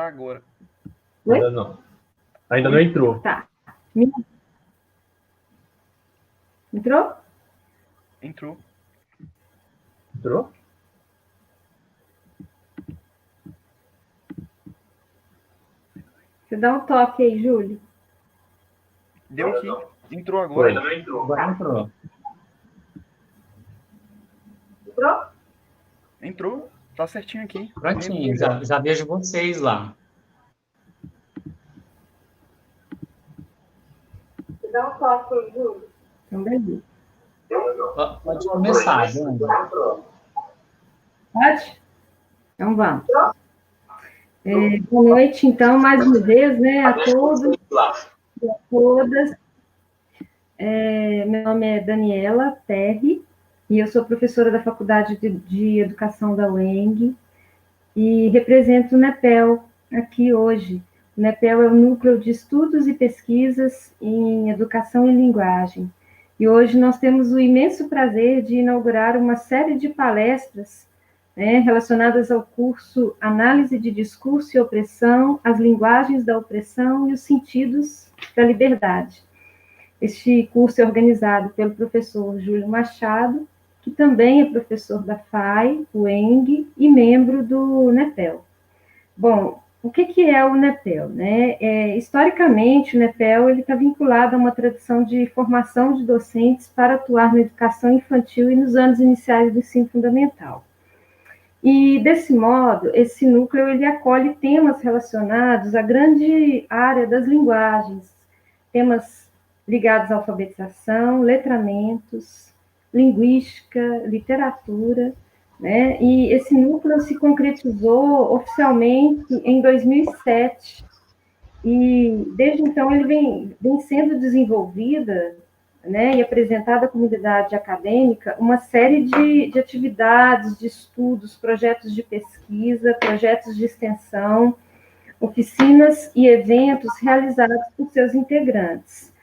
agora. Oi? Ainda não. Ainda não entrou. Tá. Entrou? Entrou. Entrou? Você dá um toque aí, Júlio. Deu aqui. Entrou agora. Foi. Agora entrou. Entrou? Entrou. Tá certinho aqui. Prontinho, já vejo vocês lá. Você dá um toque aí, Júlio. Então, beleza. Pode começar, Júlio. Pode? Então, vamos. Boa noite, então, mais uma vez, né, a todos e a todas. Meu nome é Daniela Terri, e eu sou professora da Faculdade de Educação da UENG, e represento o NEPEL aqui hoje. O NEPEL é o Núcleo de Estudos e Pesquisas em Educação e Linguagem. E hoje nós temos o imenso prazer de inaugurar uma série de palestras, né, relacionadas ao curso Análise de Discurso e Opressão, as Linguagens da Opressão e os Sentidos da Liberdade. Este curso é organizado pelo professor Júlio Machado, que também é professor da FAI, UENG, e membro do NEPEL. Bom, o que é o NEPEL? Né? Historicamente, o NEPEL está vinculado a uma tradição de formação de docentes para atuar na educação infantil e nos anos iniciais do ensino fundamental. E, desse modo, esse núcleo ele acolhe temas relacionados à grande área das linguagens, temas ligados à alfabetização, letramentos, linguística, literatura, né? E esse núcleo se concretizou oficialmente em 2007, e desde então ele vem sendo desenvolvida, né, e apresentada à comunidade acadêmica uma série de atividades, de estudos, projetos de pesquisa, projetos de extensão, oficinas e eventos realizados por seus integrantes.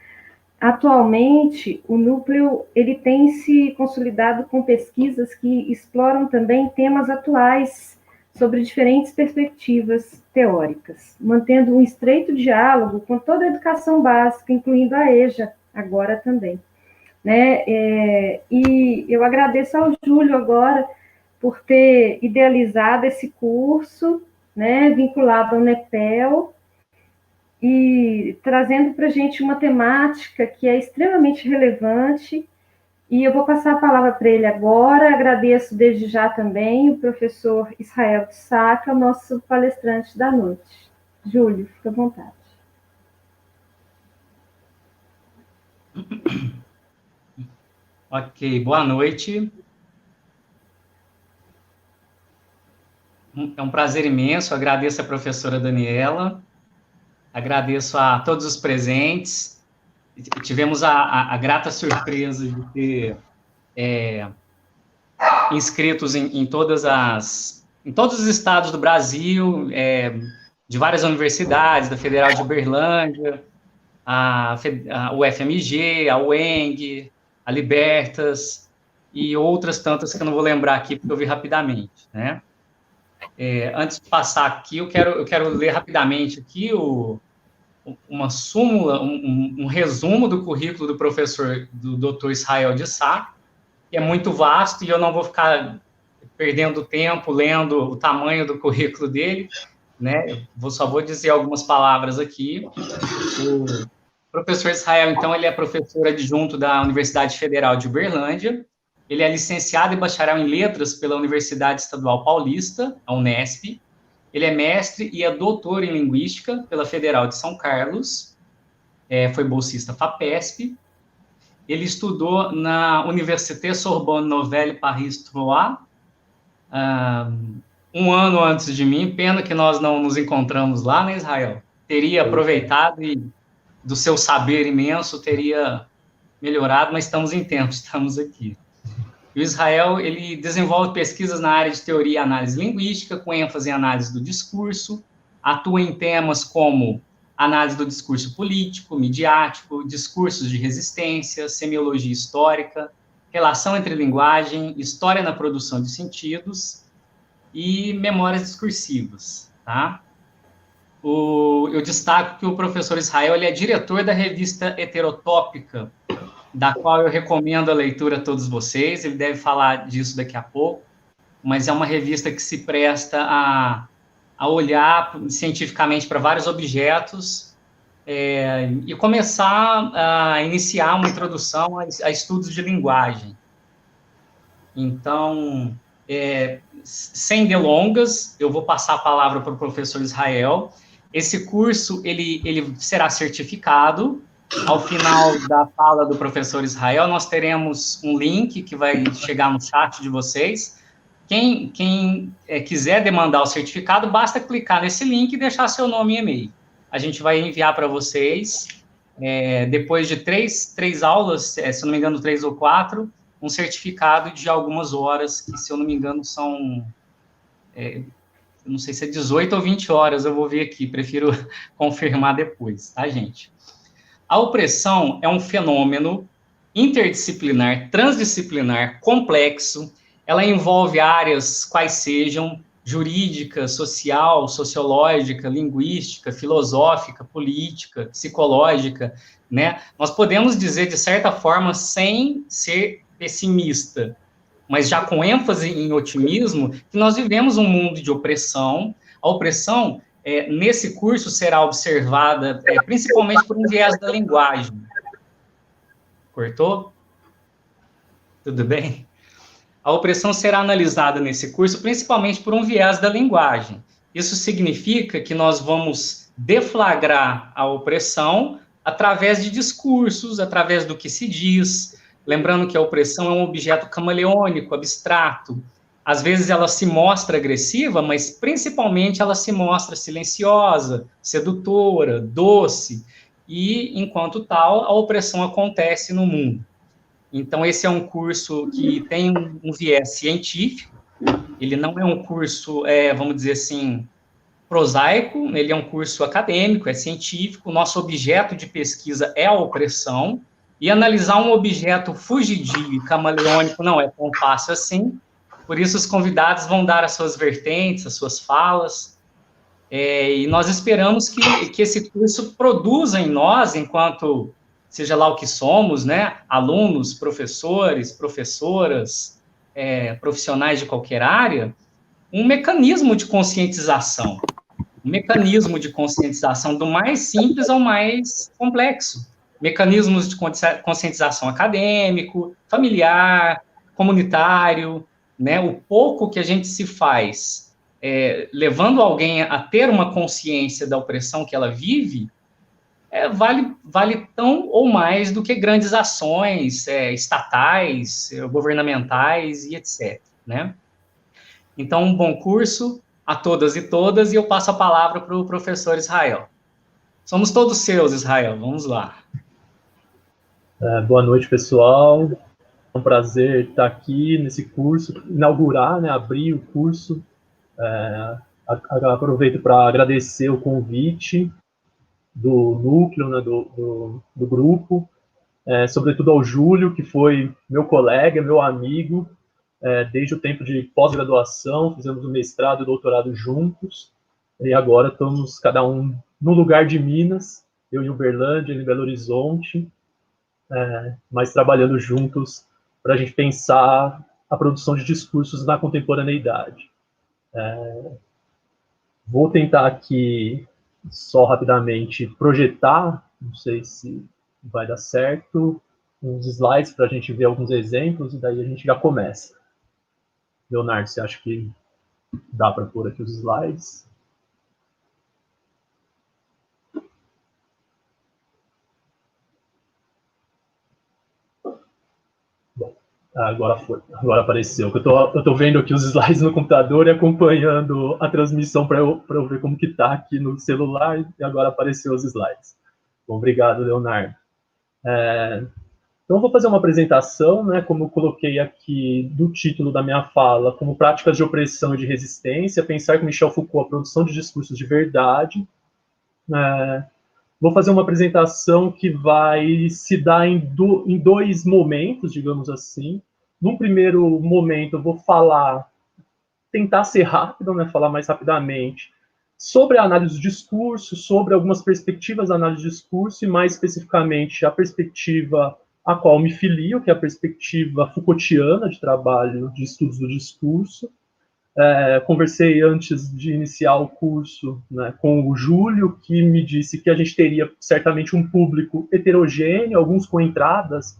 Atualmente, o núcleo ele tem se consolidado com pesquisas que exploram também temas atuais sobre diferentes perspectivas teóricas, mantendo um estreito diálogo com toda a educação básica, incluindo a EJA, agora também. Né? E eu agradeço ao Júlio agora por ter idealizado esse curso, né, vinculado ao NEPEL, e trazendo para a gente uma temática que é extremamente relevante, e eu vou passar a palavra para ele agora. Agradeço desde já também o professor Israel de Sá, que é o nosso palestrante da noite. Júlio, fica à vontade. Ok, boa noite. É um prazer imenso, agradeço a professora Daniela, agradeço a todos os presentes. Tivemos a grata surpresa de ter inscritos em todos os estados do Brasil, de várias universidades, da Federal de Uberlândia, a UFMG, a UENG, a Libertas, e outras tantas que eu não vou lembrar aqui, porque eu vi rapidamente, né? Antes de passar aqui, eu quero ler rapidamente aqui uma súmula, um resumo do currículo do professor, do Dr. Israel de Sá, que é muito vasto, e eu não vou ficar perdendo tempo lendo o tamanho do currículo dele, né? Só vou dizer algumas palavras aqui. O professor Israel, então, ele é professor adjunto da Universidade Federal de Uberlândia, ele é licenciado e bacharel em letras pela Universidade Estadual Paulista, a Unesp, ele é mestre e é doutor em linguística pela Federal de São Carlos, foi bolsista FAPESP, ele estudou na Université Sorbonne Nouvelle Paris-Troyes, um ano antes de mim. Pena que nós não nos encontramos lá, né, Israel? Teria aproveitado e do seu saber imenso teria melhorado, mas estamos em tempo, estamos aqui. E o Israel, ele desenvolve pesquisas na área de teoria e análise linguística, com ênfase em análise do discurso, atua em temas como análise do discurso político, midiático, discursos de resistência, semiologia histórica, relação entre linguagem, história na produção de sentidos e memórias discursivas, tá? eu destaco que o professor Israel ele é diretor da revista Heterotópica, da qual eu recomendo a leitura a todos vocês. Ele deve falar disso daqui a pouco, mas é uma revista que se presta a olhar cientificamente para vários objetos e começar a iniciar uma introdução a estudos de linguagem. Então, sem delongas, eu vou passar a palavra para o professor Israel. Esse curso ele será certificado. Ao final da fala do professor Israel, nós teremos um link que vai chegar no chat de vocês. Quem quiser demandar o certificado, basta clicar nesse link e deixar seu nome e e-mail. A gente vai enviar para vocês, depois de três aulas, se eu não me engano, 3 ou 4, um certificado de algumas horas, que, se eu não me engano, são... não sei se é 18 ou 20 horas, eu vou ver aqui, prefiro confirmar depois, tá, gente? A opressão é um fenômeno interdisciplinar, transdisciplinar, complexo. Ela envolve áreas quais sejam jurídica, social, sociológica, linguística, filosófica, política, psicológica, né? Nós podemos dizer, de certa forma, sem ser pessimista, mas já com ênfase em otimismo, que nós vivemos um mundo de opressão. A opressão, nesse curso, será observada principalmente por um viés da linguagem. Cortou? Tudo bem? A opressão será analisada nesse curso principalmente por um viés da linguagem. Isso significa que nós vamos deflagrar a opressão através de discursos, através do que se diz. Lembrando que a opressão é um objeto camaleônico, abstrato. Às vezes ela se mostra agressiva, mas principalmente ela se mostra silenciosa, sedutora, doce. E, enquanto tal, a opressão acontece no mundo. Então, esse é um curso que tem um viés científico. Ele não é um curso, vamos dizer assim, prosaico, ele é um curso acadêmico, é científico. O nosso objeto de pesquisa é a opressão. E analisar um objeto fugidio e camaleônico não é tão fácil assim. Por isso, os convidados vão dar as suas vertentes, as suas falas. E nós esperamos que esse curso produza em nós, enquanto, seja lá o que somos, né, alunos, professores, professoras, profissionais de qualquer área, um mecanismo de conscientização. Um mecanismo de conscientização do mais simples ao mais complexo. Mecanismos de conscientização acadêmico, familiar, comunitário, né? O pouco que a gente se faz levando alguém a ter uma consciência da opressão que ela vive, vale tão ou mais do que grandes ações estatais, governamentais e etc. Né? Então, um bom curso a todas e todas, e eu passo a palavra para o professor Israel. Somos todos seus, Israel, vamos lá. Boa noite, pessoal. É um prazer estar aqui nesse curso, inaugurar, né, abrir o curso. Aproveito para agradecer o convite do núcleo, né, do grupo, sobretudo ao Júlio, que foi meu colega, meu amigo, desde o tempo de pós-graduação, fizemos o mestrado e doutorado juntos, e agora estamos cada um no lugar de Minas, eu em Uberlândia, ele em Belo Horizonte, mas trabalhando juntos para a gente pensar a produção de discursos na contemporaneidade. Vou tentar aqui, só rapidamente, projetar, não sei se vai dar certo, uns slides para a gente ver alguns exemplos, e daí a gente já começa. Leonardo, você acha que dá para pôr aqui os slides? Agora foi, agora apareceu. Eu tô vendo aqui os slides no computador e acompanhando a transmissão para eu ver como que tá aqui no celular, e agora apareceu os slides. Bom, obrigado, Leonardo. Então, eu vou fazer uma apresentação, né, como eu coloquei aqui do título da minha fala, como práticas de opressão e de resistência, pensar com Michel Foucault a produção de discursos de verdade. Vou fazer uma apresentação que vai se dar em dois momentos, digamos assim. Num primeiro momento, eu vou tentar ser rápido, né, falar mais rapidamente sobre a análise do discurso, sobre algumas perspectivas da análise do discurso, e mais especificamente a perspectiva a qual me filio, que é a perspectiva Foucaultiana de trabalho de estudos do discurso. Conversei antes de iniciar o curso, né, com o Júlio, que me disse que a gente teria certamente um público heterogêneo, alguns com entradas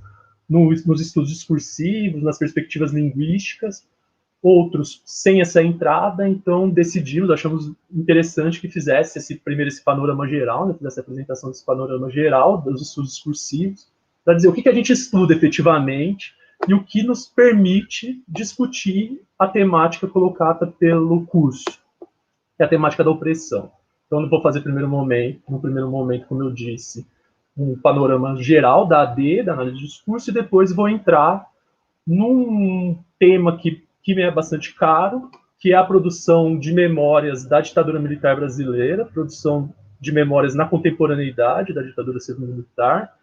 nos estudos discursivos, nas perspectivas linguísticas, outros sem essa entrada. Então decidimos, achamos interessante que fizesse esse panorama geral, né, fizesse a apresentação desse panorama geral dos estudos discursivos, para dizer o que a gente estuda efetivamente e o que nos permite discutir a temática colocada pelo curso, que é a temática da opressão. Então, eu vou fazer no primeiro momento, como eu disse, um panorama geral da AD, da análise de discurso, e depois vou entrar num tema que me é bastante caro, que é a produção de memórias da ditadura militar brasileira, produção de memórias na contemporaneidade da ditadura civil-militar,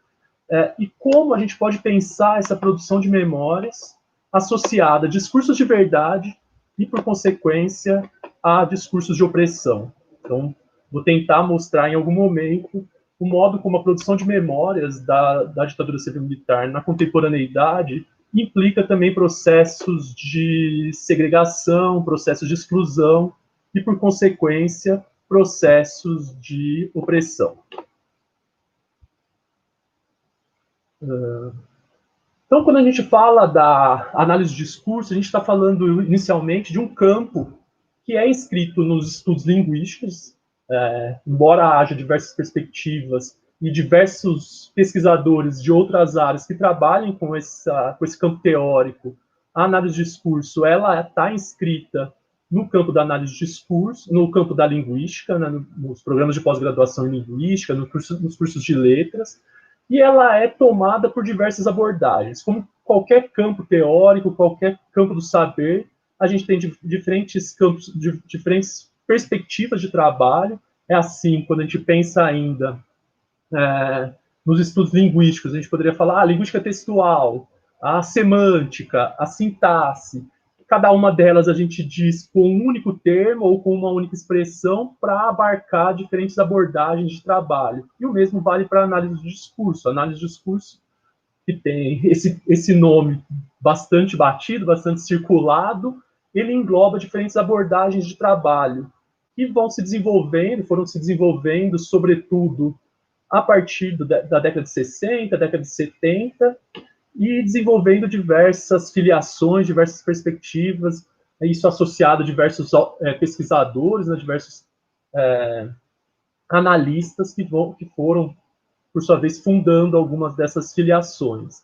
e como a gente pode pensar essa produção de memórias associada a discursos de verdade e, por consequência, a discursos de opressão. Então, vou tentar mostrar em algum momento o modo como a produção de memórias da ditadura civil-militar na contemporaneidade implica também processos de segregação, processos de exclusão e, por consequência, processos de opressão. Então, quando a gente fala da análise de discurso, a gente está falando inicialmente de um campo que é inscrito nos estudos linguísticos, embora haja diversas perspectivas e diversos pesquisadores de outras áreas que trabalhem com esse campo teórico. A análise de discurso ela está inscrita no campo da análise de discurso, no campo da linguística, né, nos programas de pós-graduação em linguística, nos cursos de letras, e ela é tomada por diversas abordagens. Como qualquer campo teórico, qualquer campo do saber, a gente tem diferentes campos, diferentes perspectivas de trabalho. É assim, quando a gente pensa ainda nos estudos linguísticos, a gente poderia falar a linguística textual, a semântica, a sintaxe. Cada uma delas a gente diz com um único termo ou com uma única expressão para abarcar diferentes abordagens de trabalho. E o mesmo vale para a análise de discurso. A análise de discurso, que tem esse nome bastante batido, bastante circulado, ele engloba diferentes abordagens de trabalho que foram se desenvolvendo, sobretudo, a partir da década de 60, década de 70, e desenvolvendo diversas filiações, diversas perspectivas, isso associado a diversos pesquisadores, né, diversos analistas que foram, por sua vez, fundando algumas dessas filiações.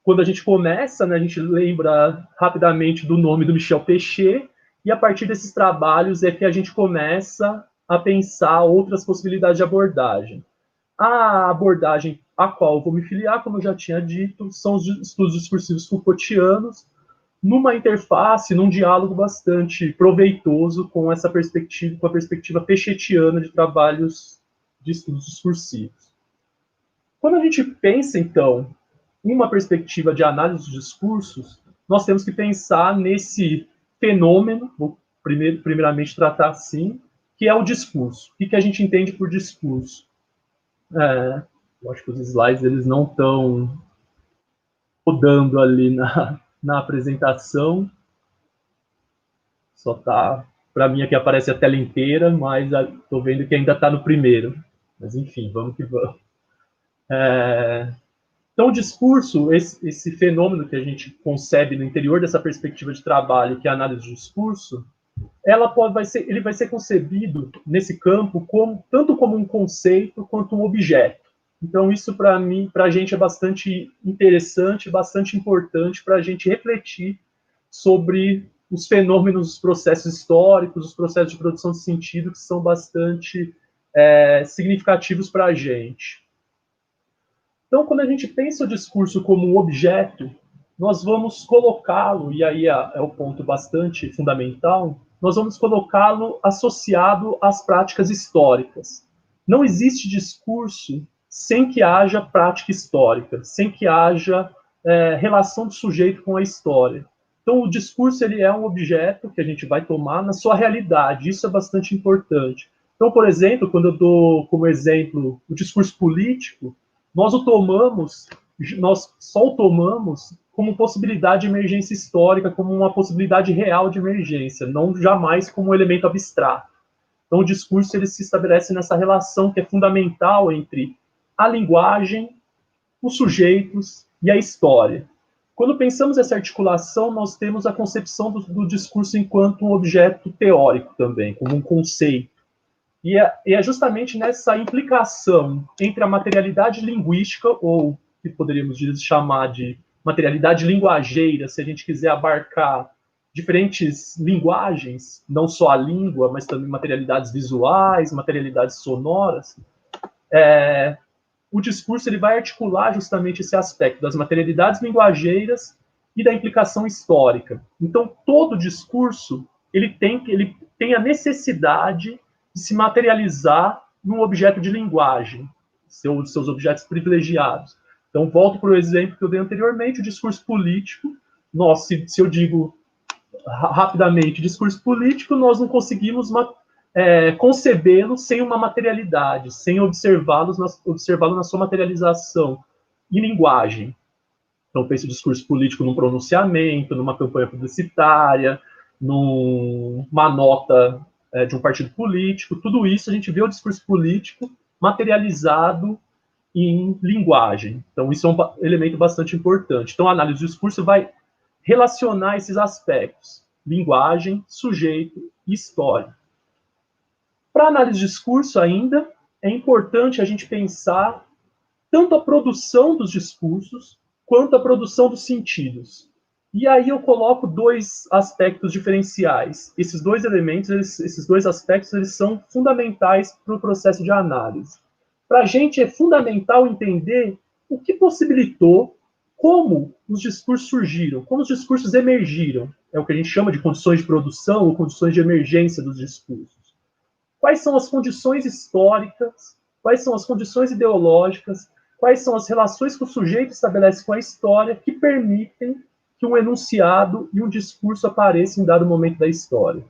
Quando a gente começa, né, a gente lembra rapidamente do nome do Michel Pechet, e a partir desses trabalhos é que a gente começa a pensar outras possibilidades de abordagem. A abordagem a qual eu vou me filiar, como eu já tinha dito, são os estudos discursivos Foucaultianos, numa interface, num diálogo bastante proveitoso com essa perspectiva, com a perspectiva pechetiana de trabalhos de estudos discursivos. Quando a gente pensa, então, em uma perspectiva de análise de discursos, nós temos que pensar nesse fenômeno, vou primeiramente tratar assim, que é o discurso. O que a gente entende por discurso? Eu acho que os slides eles não estão rodando ali na apresentação. Só está, para mim aqui aparece a tela inteira, mas estou vendo que ainda está no primeiro. Mas enfim, vamos que vamos. Então, o discurso, esse fenômeno que a gente concebe no interior dessa perspectiva de trabalho, que é a análise de discurso, ele vai ser concebido nesse campo tanto como um conceito quanto um objeto. Então, isso para a gente é bastante interessante, bastante importante para a gente refletir sobre os fenômenos, os processos históricos, os processos de produção de sentido que são bastante significativos para a gente. Então, quando a gente pensa o discurso como um objeto, nós vamos colocá-lo, e aí é o ponto bastante fundamental, nós vamos colocá-lo associado às práticas históricas. Não existe discurso sem que haja prática histórica, sem que haja relação do sujeito com a história. Então, o discurso ele é um objeto que a gente vai tomar na sua realidade, isso é bastante importante. Então, por exemplo, quando eu dou como exemplo o discurso político, nós só o tomamos como possibilidade de emergência histórica, como uma possibilidade real de emergência, não jamais como um elemento abstrato. Então, o discurso ele se estabelece nessa relação que é fundamental entre a linguagem, os sujeitos e a história. Quando pensamos essa articulação, nós temos a concepção do discurso enquanto um objeto teórico também, como um conceito. E é justamente nessa implicação entre a materialidade linguística, ou que poderíamos chamar de materialidade linguageira, se a gente quiser abarcar diferentes linguagens, não só a língua, mas também materialidades visuais, materialidades sonoras, o discurso ele vai articular justamente esse aspecto das materialidades linguageiras e da implicação histórica. Então, todo discurso ele tem a necessidade de se materializar num objeto de linguagem, seus objetos privilegiados. Então, volto para o exemplo que eu dei anteriormente, o discurso político. Se eu digo rapidamente discurso político, nós não conseguimos concebê-lo sem uma materialidade, sem observá-lo na sua materialização em linguagem. Então, penso o discurso político num pronunciamento, numa campanha publicitária, numa nota de um partido político, tudo isso a gente vê o discurso político materializado em linguagem. Então, isso é um elemento bastante importante. Então, a análise do discurso vai relacionar esses aspectos, linguagem, sujeito e história. Para a análise de discurso ainda, é importante a gente pensar tanto a produção dos discursos quanto a produção dos sentidos. E aí eu coloco dois aspectos diferenciais. Esses dois elementos, esses dois aspectos, eles são fundamentais para o processo de análise. Para a gente é fundamental entender o que possibilitou, como os discursos surgiram, como os discursos emergiram. É o que a gente chama de condições de produção ou condições de emergência dos discursos. Quais são as condições históricas, quais são as condições ideológicas, quais são as relações que o sujeito estabelece com a história que permitem que um enunciado e um discurso apareçam em dado momento da história.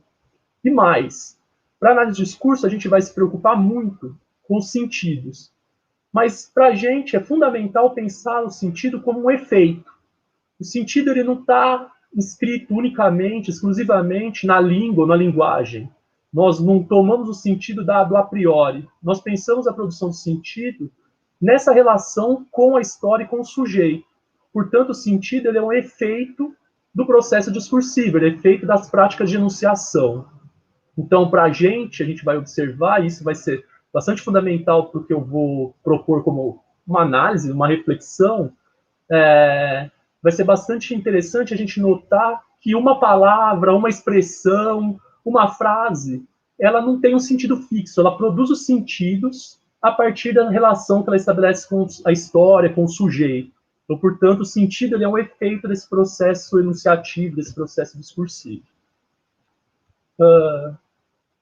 E mais, para análise de discurso, a gente vai se preocupar muito com os sentidos. Mas, para a gente, é fundamental pensar o sentido como um efeito. O sentido ele não está inscrito unicamente, exclusivamente na língua ou na linguagem. Nós não tomamos o sentido dado a priori. Nós pensamos a produção do sentido nessa relação com a história e com o sujeito. Portanto, o sentido ele é um efeito do processo discursivo, ele é efeito das práticas de enunciação. Então, para a gente vai observar, e isso vai ser bastante fundamental para o que eu vou propor como uma análise, uma reflexão, vai ser bastante interessante a gente notar que uma palavra, uma expressão, uma frase, ela não tem um sentido fixo, ela produz os sentidos a partir da relação que ela estabelece com a história, com o sujeito. Então, portanto, o sentido ele é um efeito desse processo enunciativo, desse processo discursivo.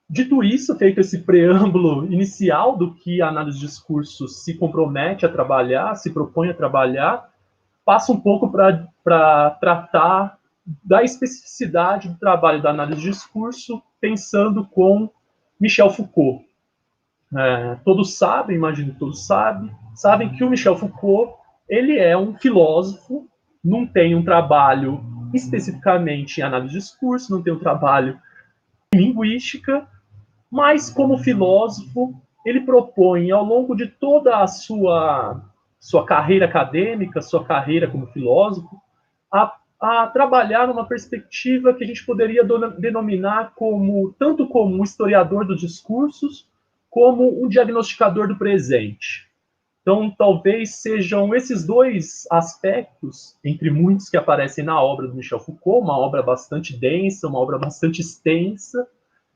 Dito isso, feito esse preâmbulo inicial do que a análise de discurso se compromete a trabalhar, se propõe a trabalhar, passo um pouco para tratar da especificidade do trabalho da análise de discurso, pensando com Michel Foucault. Todos sabem, imagino que todos sabem que o Michel Foucault ele é um filósofo, não tem um trabalho especificamente em análise de discurso, não tem um trabalho em linguística, mas como filósofo, ele propõe, ao longo de toda a sua carreira acadêmica, sua carreira como filósofo, a trabalhar numa perspectiva que a gente poderia denominar tanto como um historiador dos discursos, como um diagnosticador do presente. Então, talvez sejam esses dois aspectos, entre muitos que aparecem na obra do Michel Foucault, uma obra bastante densa, uma obra bastante extensa,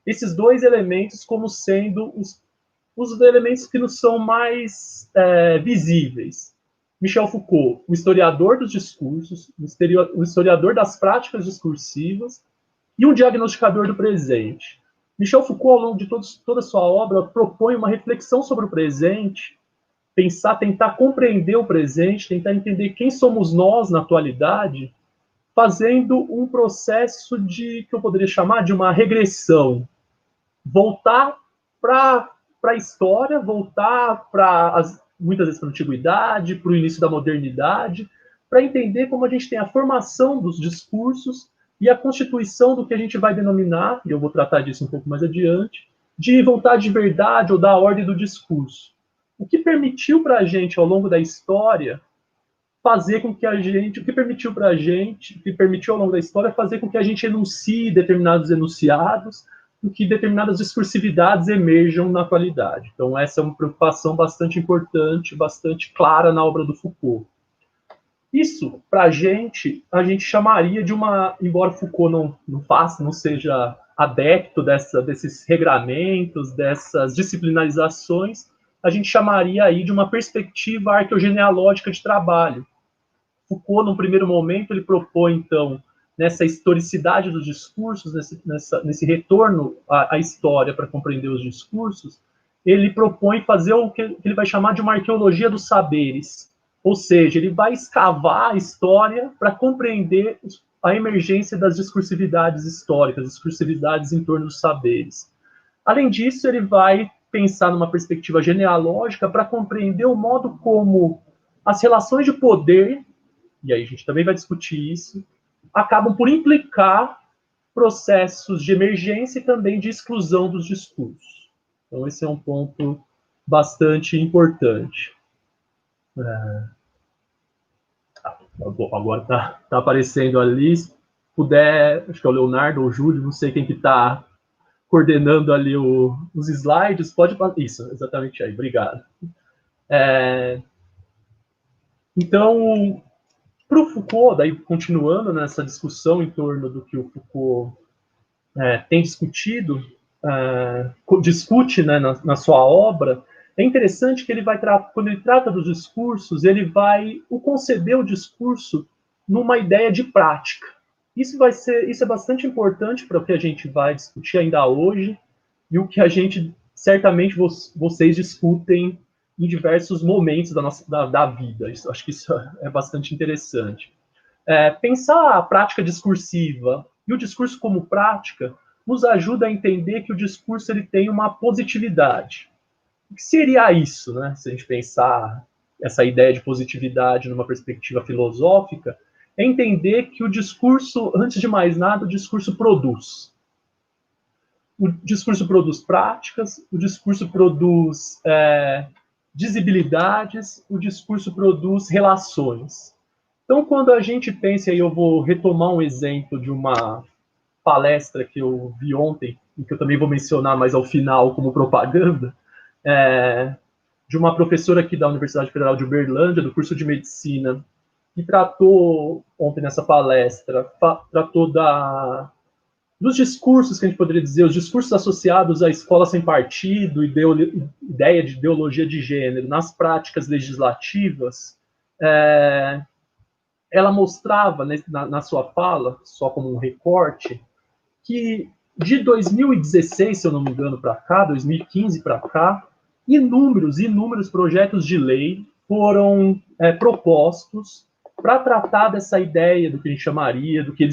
esses dois elementos como sendo os elementos que nos são mais visíveis. Michel Foucault, o historiador dos discursos, o historiador das práticas discursivas e um diagnosticador do presente. Michel Foucault, ao longo de toda a sua obra, propõe uma reflexão sobre o presente, tentar compreender o presente, tentar entender quem somos nós na atualidade, fazendo um processo que eu poderia chamar de uma regressão. Voltar para a história, voltar muitas vezes para a antiguidade, para o início da modernidade, para entender como a gente tem a formação dos discursos e a constituição do que a gente vai denominar, e eu vou tratar disso um pouco mais adiante, de vontade de verdade ou da ordem do discurso. O que permitiu para a gente, ao longo da história, fazer com que a gente, o que permitiu para a gente, o que permitiu ao longo da história fazer com que a gente enuncie determinados enunciados, com que determinadas discursividades emerjam na atualidade. Então, essa é uma preocupação bastante importante, bastante clara na obra do Foucault. Isso, para a gente chamaria de uma, embora Foucault não seja adepto desses regramentos, dessas disciplinarizações, a gente chamaria aí de uma perspectiva arqueogenealógica de trabalho. Foucault, num primeiro momento, ele propõe, então, nessa historicidade dos discursos, nesse retorno à história para compreender os discursos, ele propõe fazer o que ele vai chamar de uma arqueologia dos saberes. Ou seja, ele vai escavar a história para compreender a emergência das discursividades históricas, discursividades em torno dos saberes. Além disso, ele vai pensar numa perspectiva genealógica para compreender o modo como as relações de poder, e aí a gente também vai discutir isso, acabam por implicar processos de emergência e também de exclusão dos discursos. Então, esse é um ponto bastante importante. Agora está aparecendo ali, se puder, acho que é o Leonardo ou o Júlio, não sei quem que está coordenando ali os slides, pode... Isso, exatamente aí, obrigado. Então, para o Foucault, daí continuando nessa discussão em torno do que o Foucault tem discutido, discute, né, na sua obra, é interessante que ele vai quando ele trata dos discursos, ele vai conceber o discurso numa ideia de prática. Isso é bastante importante para o que a gente vai discutir ainda hoje e o que a gente, certamente, vocês discutem em diversos momentos da vida. Acho que isso é bastante interessante. Pensar a prática discursiva e o discurso como prática nos ajuda a entender que o discurso ele tem uma positividade. O que seria isso, né? Se a gente pensar essa ideia de positividade numa perspectiva filosófica, é entender que o discurso, antes de mais nada, o discurso produz. O discurso produz práticas, o discurso produz dizibilidades, o discurso produz relações. Então, quando a gente pensa, e eu vou retomar um exemplo de uma palestra que eu vi ontem, e que eu também vou mencionar mais ao final como propaganda, de uma professora aqui da Universidade Federal de Uberlândia, do curso de Medicina, que tratou, ontem nessa palestra, tratou dos discursos, que a gente poderia dizer, os discursos associados à escola sem partido, ideia de ideologia de gênero, nas práticas legislativas. Ela mostrava, na sua fala, só como um recorte, que de 2016, se eu não me engano, para cá, 2015 para cá, inúmeros projetos de lei foram propostos para tratar dessa ideia do que a gente chamaria, do que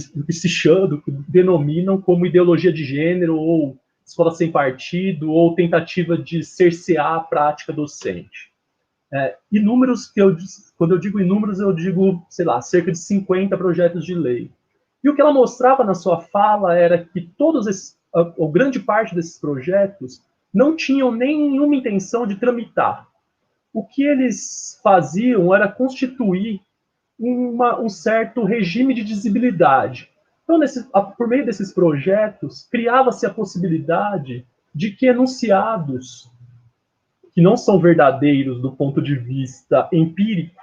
denominam como ideologia de gênero, ou escola sem partido, ou tentativa de cercear a prática docente. Quando eu digo inúmeros, eu digo, sei lá, cerca de 50 projetos de lei. E o que ela mostrava na sua fala era que ou grande parte desses projetos não tinham nenhuma intenção de tramitar. O que eles faziam era constituir um certo regime de dizibilidade. Então, por meio desses projetos, criava-se a possibilidade de que enunciados que não são verdadeiros do ponto de vista empírico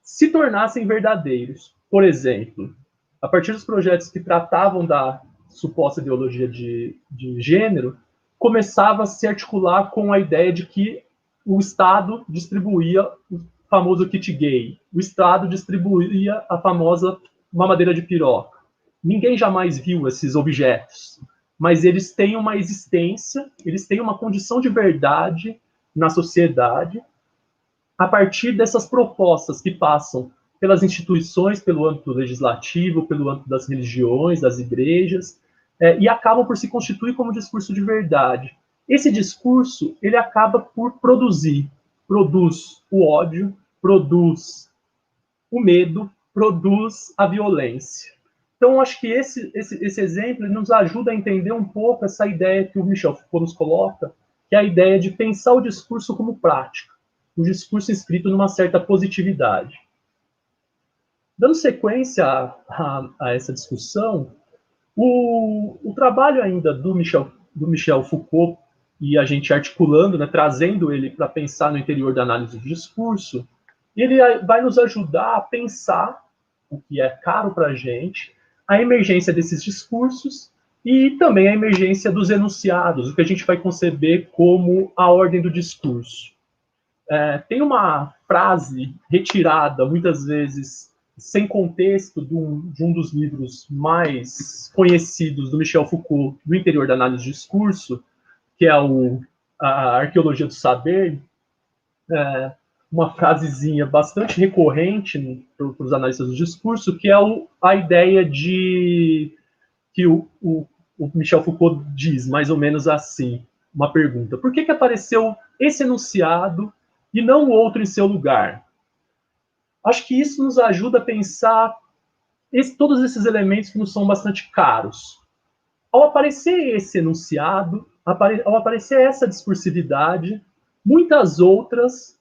se tornassem verdadeiros. Por exemplo, a partir dos projetos que tratavam da suposta ideologia de gênero, começava a se articular com a ideia de que o Estado distribuía o famoso kit gay, o Estado distribuía a famosa mamadeira de piroca. Ninguém jamais viu esses objetos, mas eles têm uma existência, eles têm uma condição de verdade na sociedade, a partir dessas propostas que passam pelas instituições, pelo âmbito legislativo, pelo âmbito das religiões, das igrejas, e acabam por se constituir como discurso de verdade. Esse discurso, ele acaba por produz o ódio, produz o medo, produz a violência. Então, acho que esse exemplo nos ajuda a entender um pouco essa ideia que o Michel Foucault nos coloca, que é a ideia de pensar o discurso como prática, o discurso inscrito numa certa positividade. Dando sequência a essa discussão, o trabalho ainda do Michel Foucault, e a gente articulando, né, trazendo ele para pensar no interior da análise do discurso, ele vai nos ajudar a pensar o que é caro para a gente, a emergência desses discursos e também a emergência dos enunciados, o que a gente vai conceber como a ordem do discurso. Tem uma frase retirada, muitas vezes, sem contexto, de um dos livros mais conhecidos do Michel Foucault, no interior da análise do discurso, que é a Arqueologia do Saber, uma frasezinha bastante recorrente para os analistas do discurso, que é a ideia de que o Michel Foucault diz, mais ou menos assim, uma pergunta: por que apareceu esse enunciado e não o outro em seu lugar? Acho que isso nos ajuda a pensar todos esses elementos que nos são bastante caros. Ao aparecer esse enunciado, ao aparecer essa discursividade, muitas outras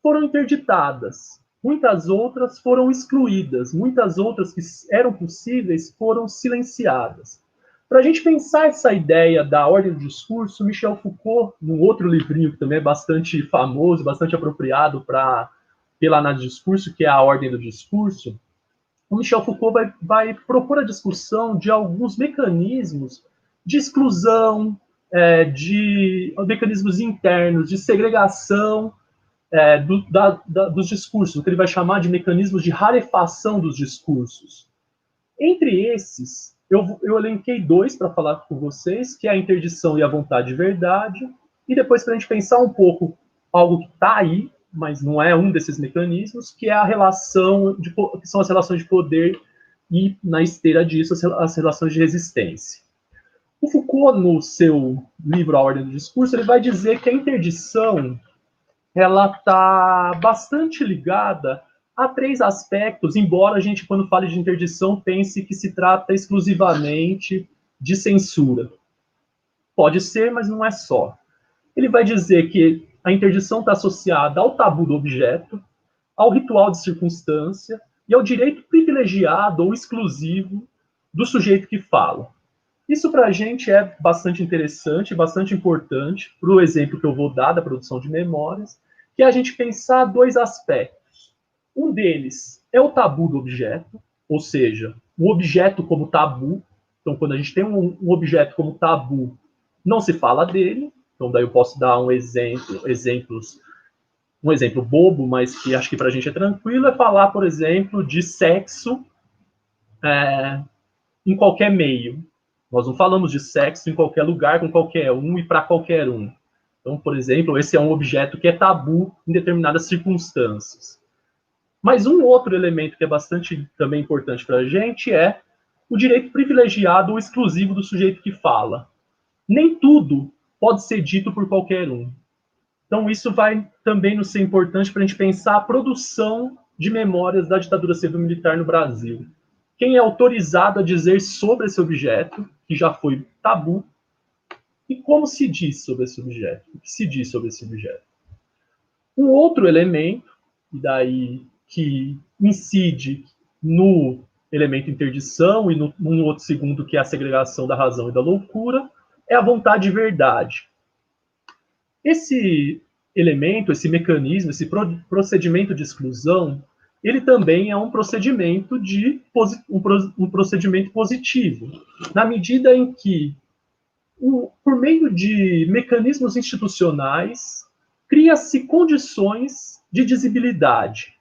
foram interditadas, muitas outras foram excluídas, muitas outras que eram possíveis foram silenciadas. Para a gente pensar essa ideia da ordem do discurso, Michel Foucault, num outro livrinho que também é bastante famoso, bastante apropriado pela análise do discurso, que é a ordem do discurso, o Michel Foucault vai propor a discussão de alguns mecanismos de exclusão, de mecanismos internos, de segregação dos discursos, o que ele vai chamar de mecanismos de rarefação dos discursos. Entre esses, eu elenquei 2 para falar com vocês, que é a interdição e a vontade de verdade, e depois para a gente pensar um pouco algo que está aí, mas não é um desses mecanismos, que é a relação, que são as relações de poder e, na esteira disso, as relações de resistência. O Foucault, no seu livro A Ordem do Discurso, ele vai dizer que a interdição ela está bastante ligada a 3 aspectos, embora a gente, quando fale de interdição, pense que se trata exclusivamente de censura. Pode ser, mas não é só. Ele vai dizer que a interdição está associada ao tabu do objeto, ao ritual de circunstância e ao direito privilegiado ou exclusivo do sujeito que fala. Isso para a gente é bastante interessante, bastante importante, para o exemplo que eu vou dar da produção de memórias, que é a gente pensar 2 aspectos. Um deles é o tabu do objeto, ou seja, o objeto como tabu. Então, quando a gente tem um objeto como tabu, não se fala dele. Então, daí eu posso dar um exemplo bobo, mas que acho que para a gente é tranquilo, é falar, por exemplo, de sexo em qualquer meio. Nós não falamos de sexo em qualquer lugar, com qualquer um e para qualquer um. Então, por exemplo, esse é um objeto que é tabu em determinadas circunstâncias. Mas um outro elemento que é bastante também importante para a gente é o direito privilegiado ou exclusivo do sujeito que fala. Nem tudo pode ser dito por qualquer um. Então, isso vai também nos ser importante para a gente pensar a produção de memórias da ditadura civil-militar no Brasil. Quem é autorizado a dizer sobre esse objeto, que já foi tabu, e como se diz sobre esse objeto, o que se diz sobre esse objeto. Um outro elemento, e daí que incide no elemento interdição e num outro segundo, que é a segregação da razão e da loucura, é a vontade de verdade. Esse elemento, esse mecanismo, esse procedimento de exclusão, ele também é um procedimento positivo, na medida em que, por meio de mecanismos institucionais, cria-se condições de dizibilidade.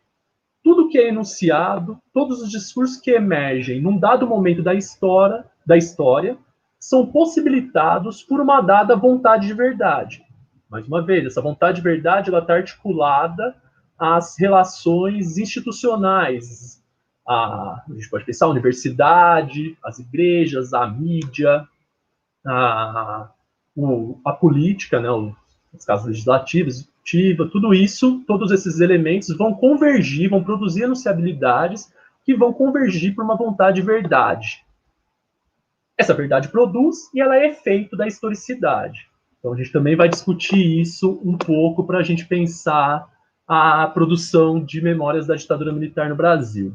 Tudo que é enunciado, todos os discursos que emergem num dado momento da história são possibilitados por uma dada vontade de verdade. Mais uma vez, essa vontade de verdade está articulada as relações institucionais. A gente pode pensar a universidade, as igrejas, a mídia, a política, né, as casas legislativas, executiva, tudo isso, todos esses elementos vão convergir, vão produzir enunciabilidades que vão convergir para uma vontade de verdade. Essa verdade produz e ela é efeito da historicidade. Então a gente também vai discutir isso um pouco para a gente pensar a produção de memórias da ditadura militar no Brasil.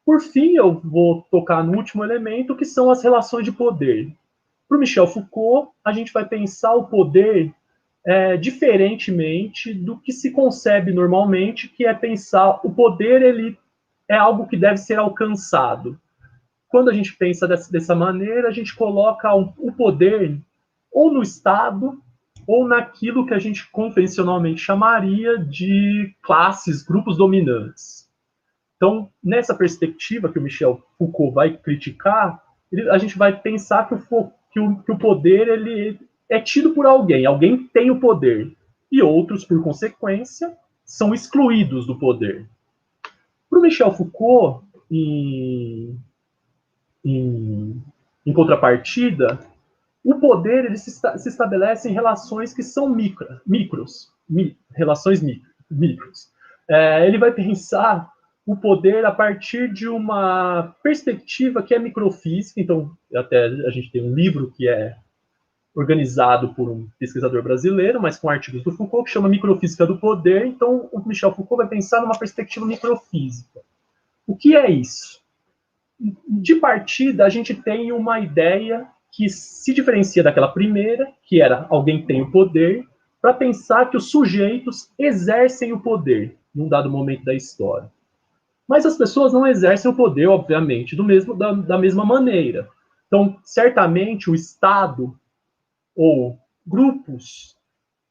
Por fim, eu vou tocar no último elemento, que são as relações de poder. Para o Michel Foucault, a gente vai pensar o poder diferentemente do que se concebe normalmente, que é pensar o poder, ele é algo que deve ser alcançado. Quando a gente pensa dessa maneira, a gente coloca o poder ou no Estado, ou naquilo que a gente convencionalmente chamaria de classes, grupos dominantes. Então, nessa perspectiva que o Michel Foucault vai criticar, a gente vai pensar que o poder ele é tido por alguém tem o poder, e outros, por consequência, são excluídos do poder. Para o Michel Foucault, em contrapartida, o poder ele se estabelece em relações que são relações micros. Ele vai pensar o poder a partir de uma perspectiva que é microfísica. Então, até a gente tem um livro que é organizado por um pesquisador brasileiro, mas com artigos do Foucault, que chama Microfísica do Poder. Então, o Michel Foucault vai pensar numa perspectiva microfísica. O que é isso? De partida, a gente tem uma ideia que se diferencia daquela primeira, que era alguém tem o poder, para pensar que os sujeitos exercem o poder num dado momento da história. Mas as pessoas não exercem o poder, obviamente, da mesma maneira. Então, certamente, o Estado ou grupos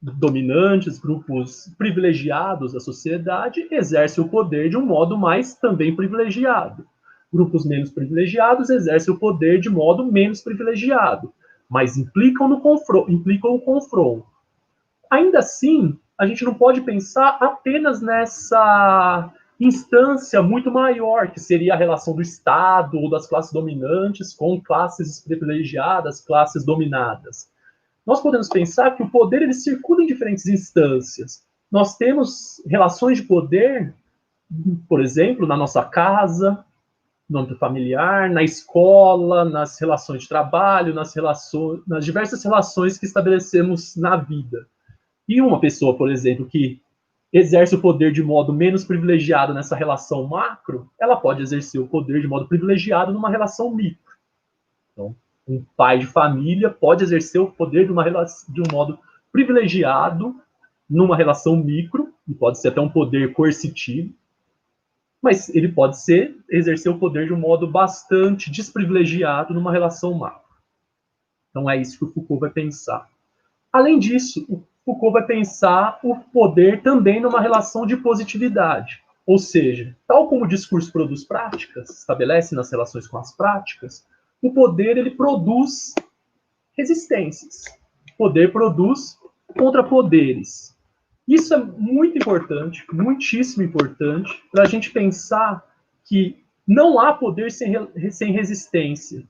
dominantes, grupos privilegiados da sociedade, exercem o poder de um modo mais também privilegiado. Grupos menos privilegiados exercem o poder de modo menos privilegiado, mas implicam o confronto. Ainda assim, a gente não pode pensar apenas nessa instância muito maior, que seria a relação do Estado ou das classes dominantes com classes privilegiadas, classes dominadas. Nós podemos pensar que o poder ele circula em diferentes instâncias. Nós temos relações de poder, por exemplo, na nossa casa, no âmbito familiar, na escola, nas relações de trabalho, nas diversas relações que estabelecemos na vida. E uma pessoa, por exemplo, que exerce o poder de modo menos privilegiado nessa relação macro, ela pode exercer o poder de modo privilegiado numa relação micro. Então, um pai de família pode exercer o poder de um modo privilegiado numa relação micro, e pode ser até um poder coercitivo, mas ele pode exercer o poder de um modo bastante desprivilegiado numa relação macro. Então é isso que o Foucault vai pensar. Além disso, o Foucault vai pensar o poder também numa relação de positividade. Ou seja, tal como o discurso produz práticas, estabelece nas relações com as práticas, o poder ele produz resistências. O poder produz contrapoderes. Isso é muito importante, muitíssimo importante, para a gente pensar que não há poder sem resistência.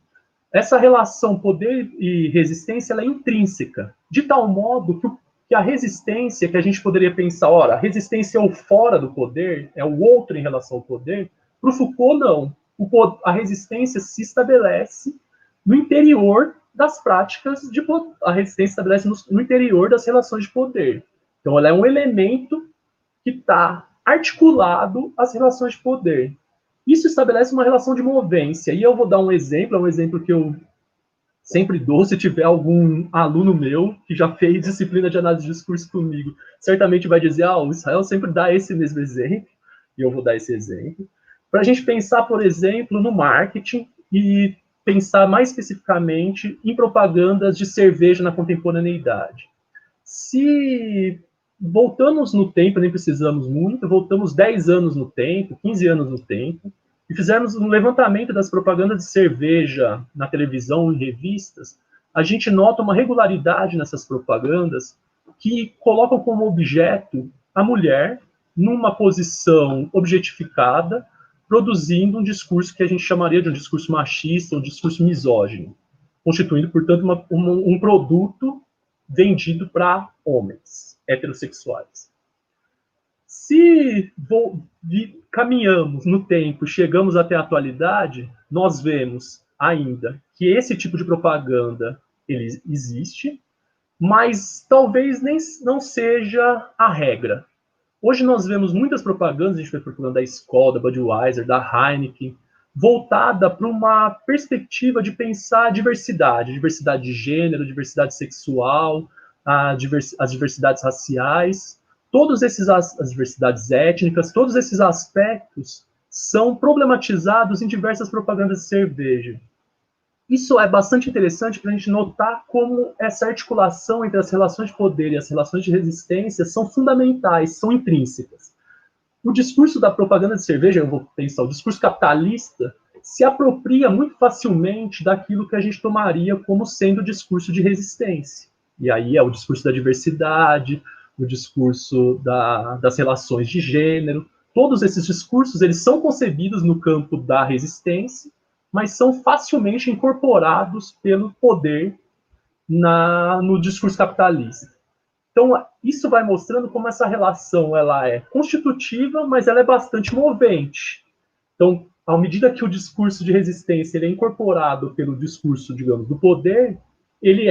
Essa relação poder e resistência ela é intrínseca, de tal modo que a resistência, que a gente poderia pensar, ora, a resistência é o fora do poder, é o outro em relação ao poder, para o Foucault, não. A resistência se estabelece no interior das práticas de poder. A resistência se estabelece no interior das relações de poder. Então, ela é um elemento que está articulado às relações de poder. Isso estabelece uma relação de movência. E eu vou dar um exemplo, é um exemplo que eu sempre dou, se tiver algum aluno meu que já fez disciplina de análise de discurso comigo, certamente vai dizer, o Israel sempre dá esse mesmo exemplo, e eu vou dar esse exemplo. Para a gente pensar, por exemplo, no marketing e pensar mais especificamente em propagandas de cerveja na contemporaneidade. Se voltamos no tempo, nem precisamos muito, voltamos 10 anos no tempo, 15 anos no tempo, e fizermos um levantamento das propagandas de cerveja na televisão e revistas, a gente nota uma regularidade nessas propagandas que colocam como objeto a mulher numa posição objetificada, produzindo um discurso que a gente chamaria de um discurso machista, um discurso misógino, constituindo, portanto, um produto vendido para homens heterossexuais. Se caminhamos no tempo, chegamos até a atualidade, nós vemos ainda que esse tipo de propaganda ele existe, mas talvez nem não seja a regra. Hoje nós vemos muitas propagandas, a gente vê propaganda da Skol, da Budweiser, da Heineken, voltada para uma perspectiva de pensar a diversidade de gênero, diversidade sexual, as diversidades raciais, as diversidades étnicas, todos esses aspectos são problematizados em diversas propagandas de cerveja. Isso é bastante interessante para a gente notar como essa articulação entre as relações de poder e as relações de resistência são fundamentais, são intrínsecas. O discurso da propaganda de cerveja, eu vou pensar, o discurso capitalista, se apropria muito facilmente daquilo que a gente tomaria como sendo o discurso de resistência. E aí é o discurso da diversidade, o discurso das relações de gênero. Todos esses discursos, eles são concebidos no campo da resistência, mas são facilmente incorporados pelo poder no discurso capitalista. Então, isso vai mostrando como essa relação ela é constitutiva, mas ela é bastante movente. Então, à medida que o discurso de resistência ele é incorporado pelo discurso, digamos, do poder, ele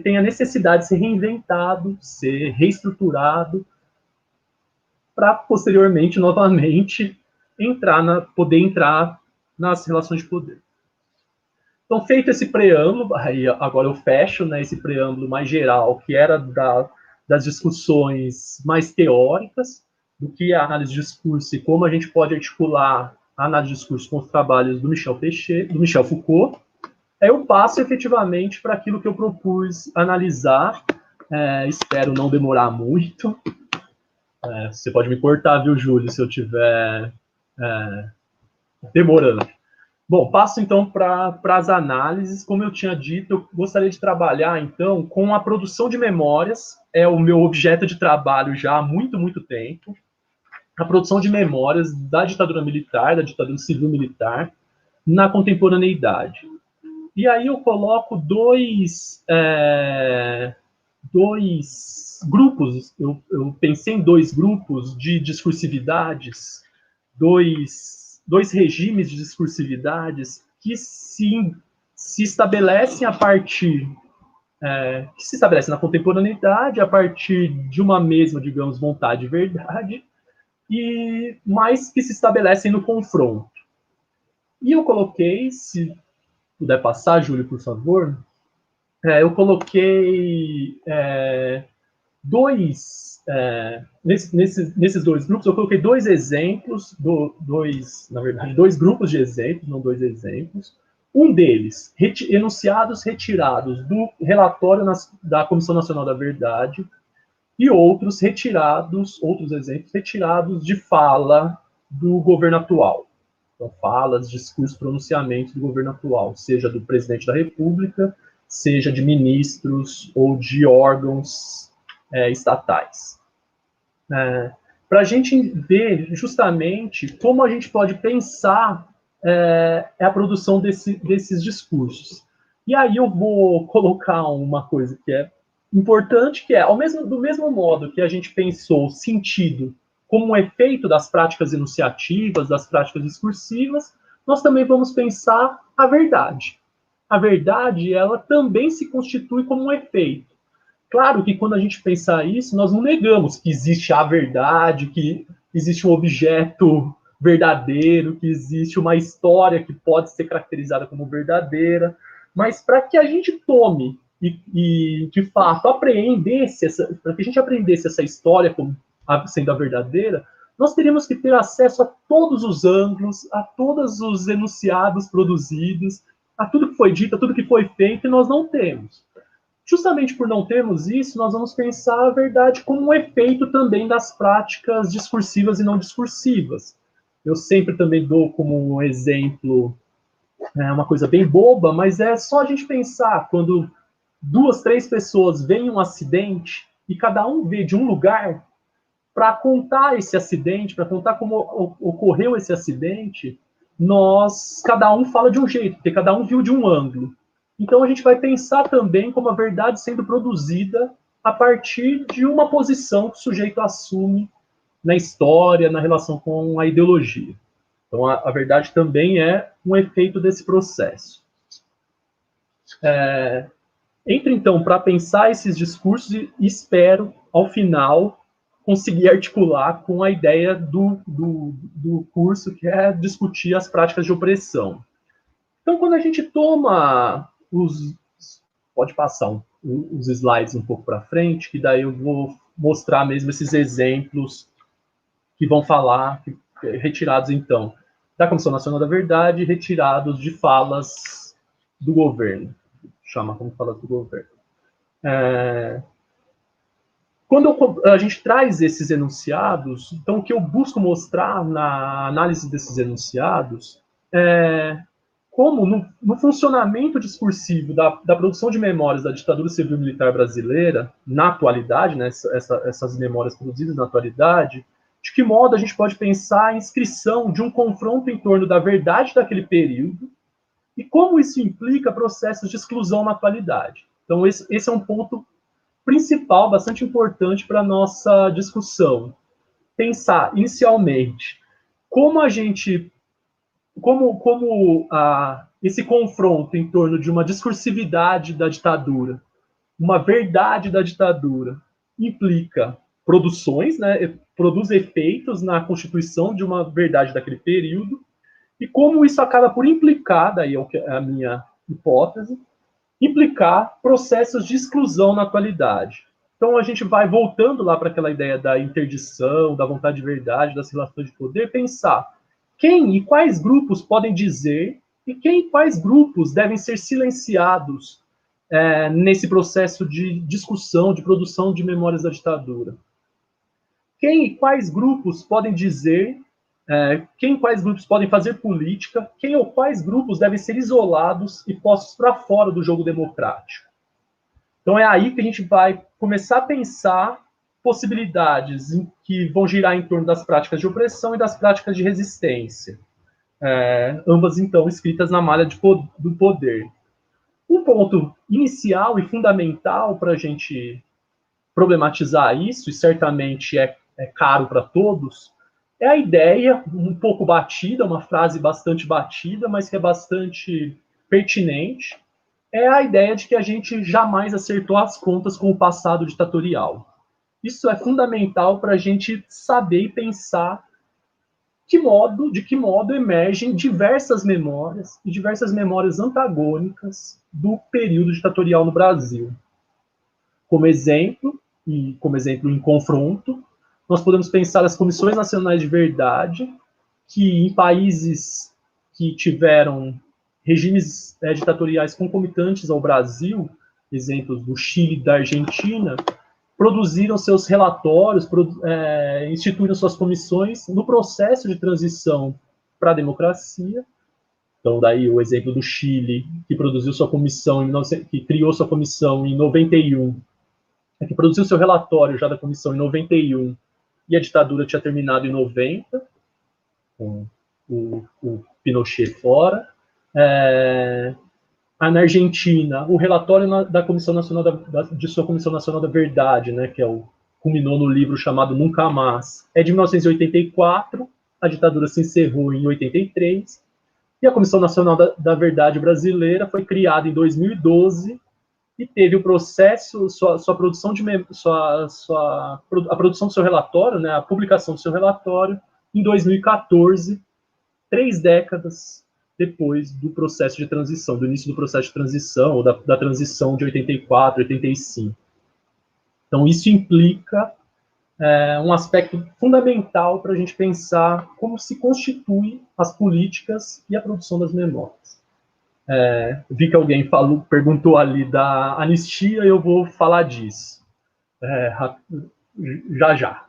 tem a necessidade de ser reinventado, ser reestruturado, para posteriormente, novamente, poder entrar nas relações de poder. Então, feito esse preâmbulo, aí agora eu fecho, né, esse preâmbulo mais geral, que era das discussões mais teóricas, do que a análise de discurso e como a gente pode articular a análise de discurso com os trabalhos do Michel Foucault. Eu passo efetivamente para aquilo que eu propus analisar, espero não demorar muito. Você pode me cortar, viu, Júlio, se eu estiver demorando. Bom, passo então para as análises. Como eu tinha dito, eu gostaria de trabalhar então com a produção de memórias, é o meu objeto de trabalho já há muito, muito tempo. A produção de memórias da ditadura militar, da ditadura civil-militar, na contemporaneidade. E aí eu coloco dois grupos, eu pensei em dois grupos de discursividades, dois regimes de discursividades que se estabelecem a partir, que se estabelecem na contemporaneidade a partir de uma mesma, digamos, vontade e verdade, mas que se estabelecem no confronto. E eu coloquei, se puder passar, Júlio, por favor, eu coloquei nesses dois grupos, eu coloquei dois exemplos, dois grupos de exemplos, não dois exemplos. Um deles, enunciados retirados do relatório da Comissão Nacional da Verdade, e outros exemplos retirados de fala do governo atual. Então, falas, discursos, pronunciamentos do governo atual, seja do presidente da República, seja de ministros ou de órgãos estatais. Para a gente ver justamente como a gente pode pensar a produção desses discursos. E aí eu vou colocar uma coisa que é importante, que é, do mesmo modo que a gente pensou o sentido como um efeito das práticas enunciativas, das práticas discursivas, nós também vamos pensar a verdade. A verdade, ela também se constitui como um efeito. Claro que quando a gente pensar isso, nós não negamos que existe a verdade, que existe um objeto verdadeiro, que existe uma história que pode ser caracterizada como verdadeira, mas para que a gente tome e de fato, para que a gente aprendesse essa história como sendo a verdadeira, nós teríamos que ter acesso a todos os ângulos, a todos os enunciados produzidos, a tudo que foi dito, a tudo que foi feito, e nós não temos. Justamente por não termos isso, nós vamos pensar a verdade como um efeito também das práticas discursivas e não discursivas. Eu sempre também dou como um exemplo uma coisa bem boba, mas é só a gente pensar quando 2, 3 pessoas veem um acidente e cada um vê de um lugar, para contar esse acidente, para contar como ocorreu esse acidente, cada um fala de um jeito, porque cada um viu de um ângulo. Então a gente vai pensar também como a verdade sendo produzida a partir de uma posição que o sujeito assume na história, na relação com a ideologia. Então a verdade também é um efeito desse processo. Entro então para pensar esses discursos e espero, ao final, conseguir articular com a ideia do curso, que é discutir as práticas de opressão. Então, quando a gente toma pode passar os slides um pouco para frente, que daí eu vou mostrar mesmo esses exemplos que vão falar, retirados, então, da Comissão Nacional da Verdade, retirados de falas do governo. Chama como falas do governo. Quando a gente traz esses enunciados, então o que eu busco mostrar na análise desses enunciados é como no funcionamento discursivo da produção de memórias da ditadura civil-militar brasileira, na atualidade, né, essas memórias produzidas na atualidade, de que modo a gente pode pensar a inscrição de um confronto em torno da verdade daquele período e como isso implica processos de exclusão na atualidade. Então esse é um ponto principal, bastante importante para a nossa discussão. Pensar, inicialmente, como esse confronto em torno de uma discursividade da ditadura, uma verdade da ditadura, implica produções, né, produz efeitos na constituição de uma verdade daquele período, e como isso acaba por implicar, daí é a minha hipótese, implicar processos de exclusão na atualidade. Então a gente vai voltando lá para aquela ideia da interdição, da vontade de verdade, das relações de poder, pensar quem e quais grupos podem dizer e quem e quais grupos devem ser silenciados nesse processo de discussão, de produção de memórias da ditadura. Quem e quais grupos podem dizer, quem e quais grupos podem fazer política, quem ou quais grupos devem ser isolados e postos para fora do jogo democrático. Então é aí que a gente vai começar a pensar possibilidades que vão girar em torno das práticas de opressão e das práticas de resistência, ambas então escritas na malha do poder. Um ponto inicial e fundamental para a gente problematizar isso, e certamente é caro para todos, é a ideia, um pouco batida, uma frase bastante batida, mas que é bastante pertinente, é a ideia de que a gente jamais acertou as contas com o passado ditatorial. Isso é fundamental para a gente saber e pensar de que modo emergem diversas memórias e diversas memórias antagônicas do período ditatorial no Brasil. Como exemplo em confronto, nós podemos pensar as comissões nacionais de verdade, que em países que tiveram regimes ditatoriais concomitantes ao Brasil, exemplos do Chile e da Argentina, produziram seus relatórios, instituíram suas comissões no processo de transição para a democracia. Então, daí o exemplo do Chile, que produziu sua comissão, que criou sua comissão em 91, que produziu seu relatório já da comissão em 91, e a ditadura tinha terminado em 90, com o Pinochet fora. Na Argentina, o relatório da Comissão Nacional de sua Comissão Nacional da Verdade, né, que culminou no livro chamado Nunca Mais, é de 1984, a ditadura se encerrou em 83, e a Comissão Nacional da Verdade brasileira foi criada em 2012 e teve o processo, a produção do seu relatório, né, a publicação do seu relatório, em 2014, 3 décadas depois do processo de transição, do início do processo de transição, ou da transição de 84, 85. Então, isso implica um aspecto fundamental para a gente pensar como se constituem as políticas e a produção das memórias. Vi que alguém perguntou ali da anistia, e eu vou falar disso já.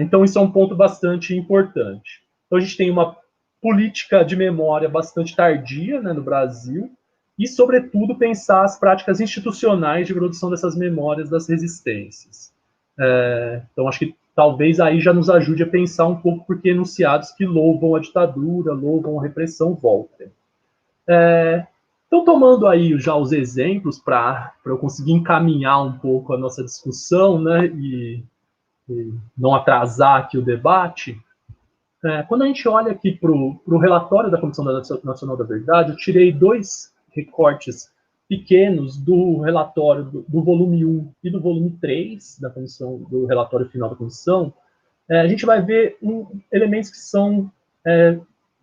Então, isso é um ponto bastante importante. Então, a gente tem uma política de memória bastante tardia, né, no Brasil, e, sobretudo, pensar as práticas institucionais de produção dessas memórias das resistências. Então, acho que talvez aí já nos ajude a pensar um pouco porque enunciados que louvam a ditadura, louvam a repressão, voltem. Então, tomando aí já os exemplos para eu conseguir encaminhar um pouco a nossa discussão, né, e não atrasar aqui o debate, quando a gente olha aqui para o relatório da Comissão Nacional da Verdade, eu tirei 2 recortes pequenos do relatório do volume 1 e do volume 3 da comissão, do relatório final da comissão. A gente vai ver elementos que são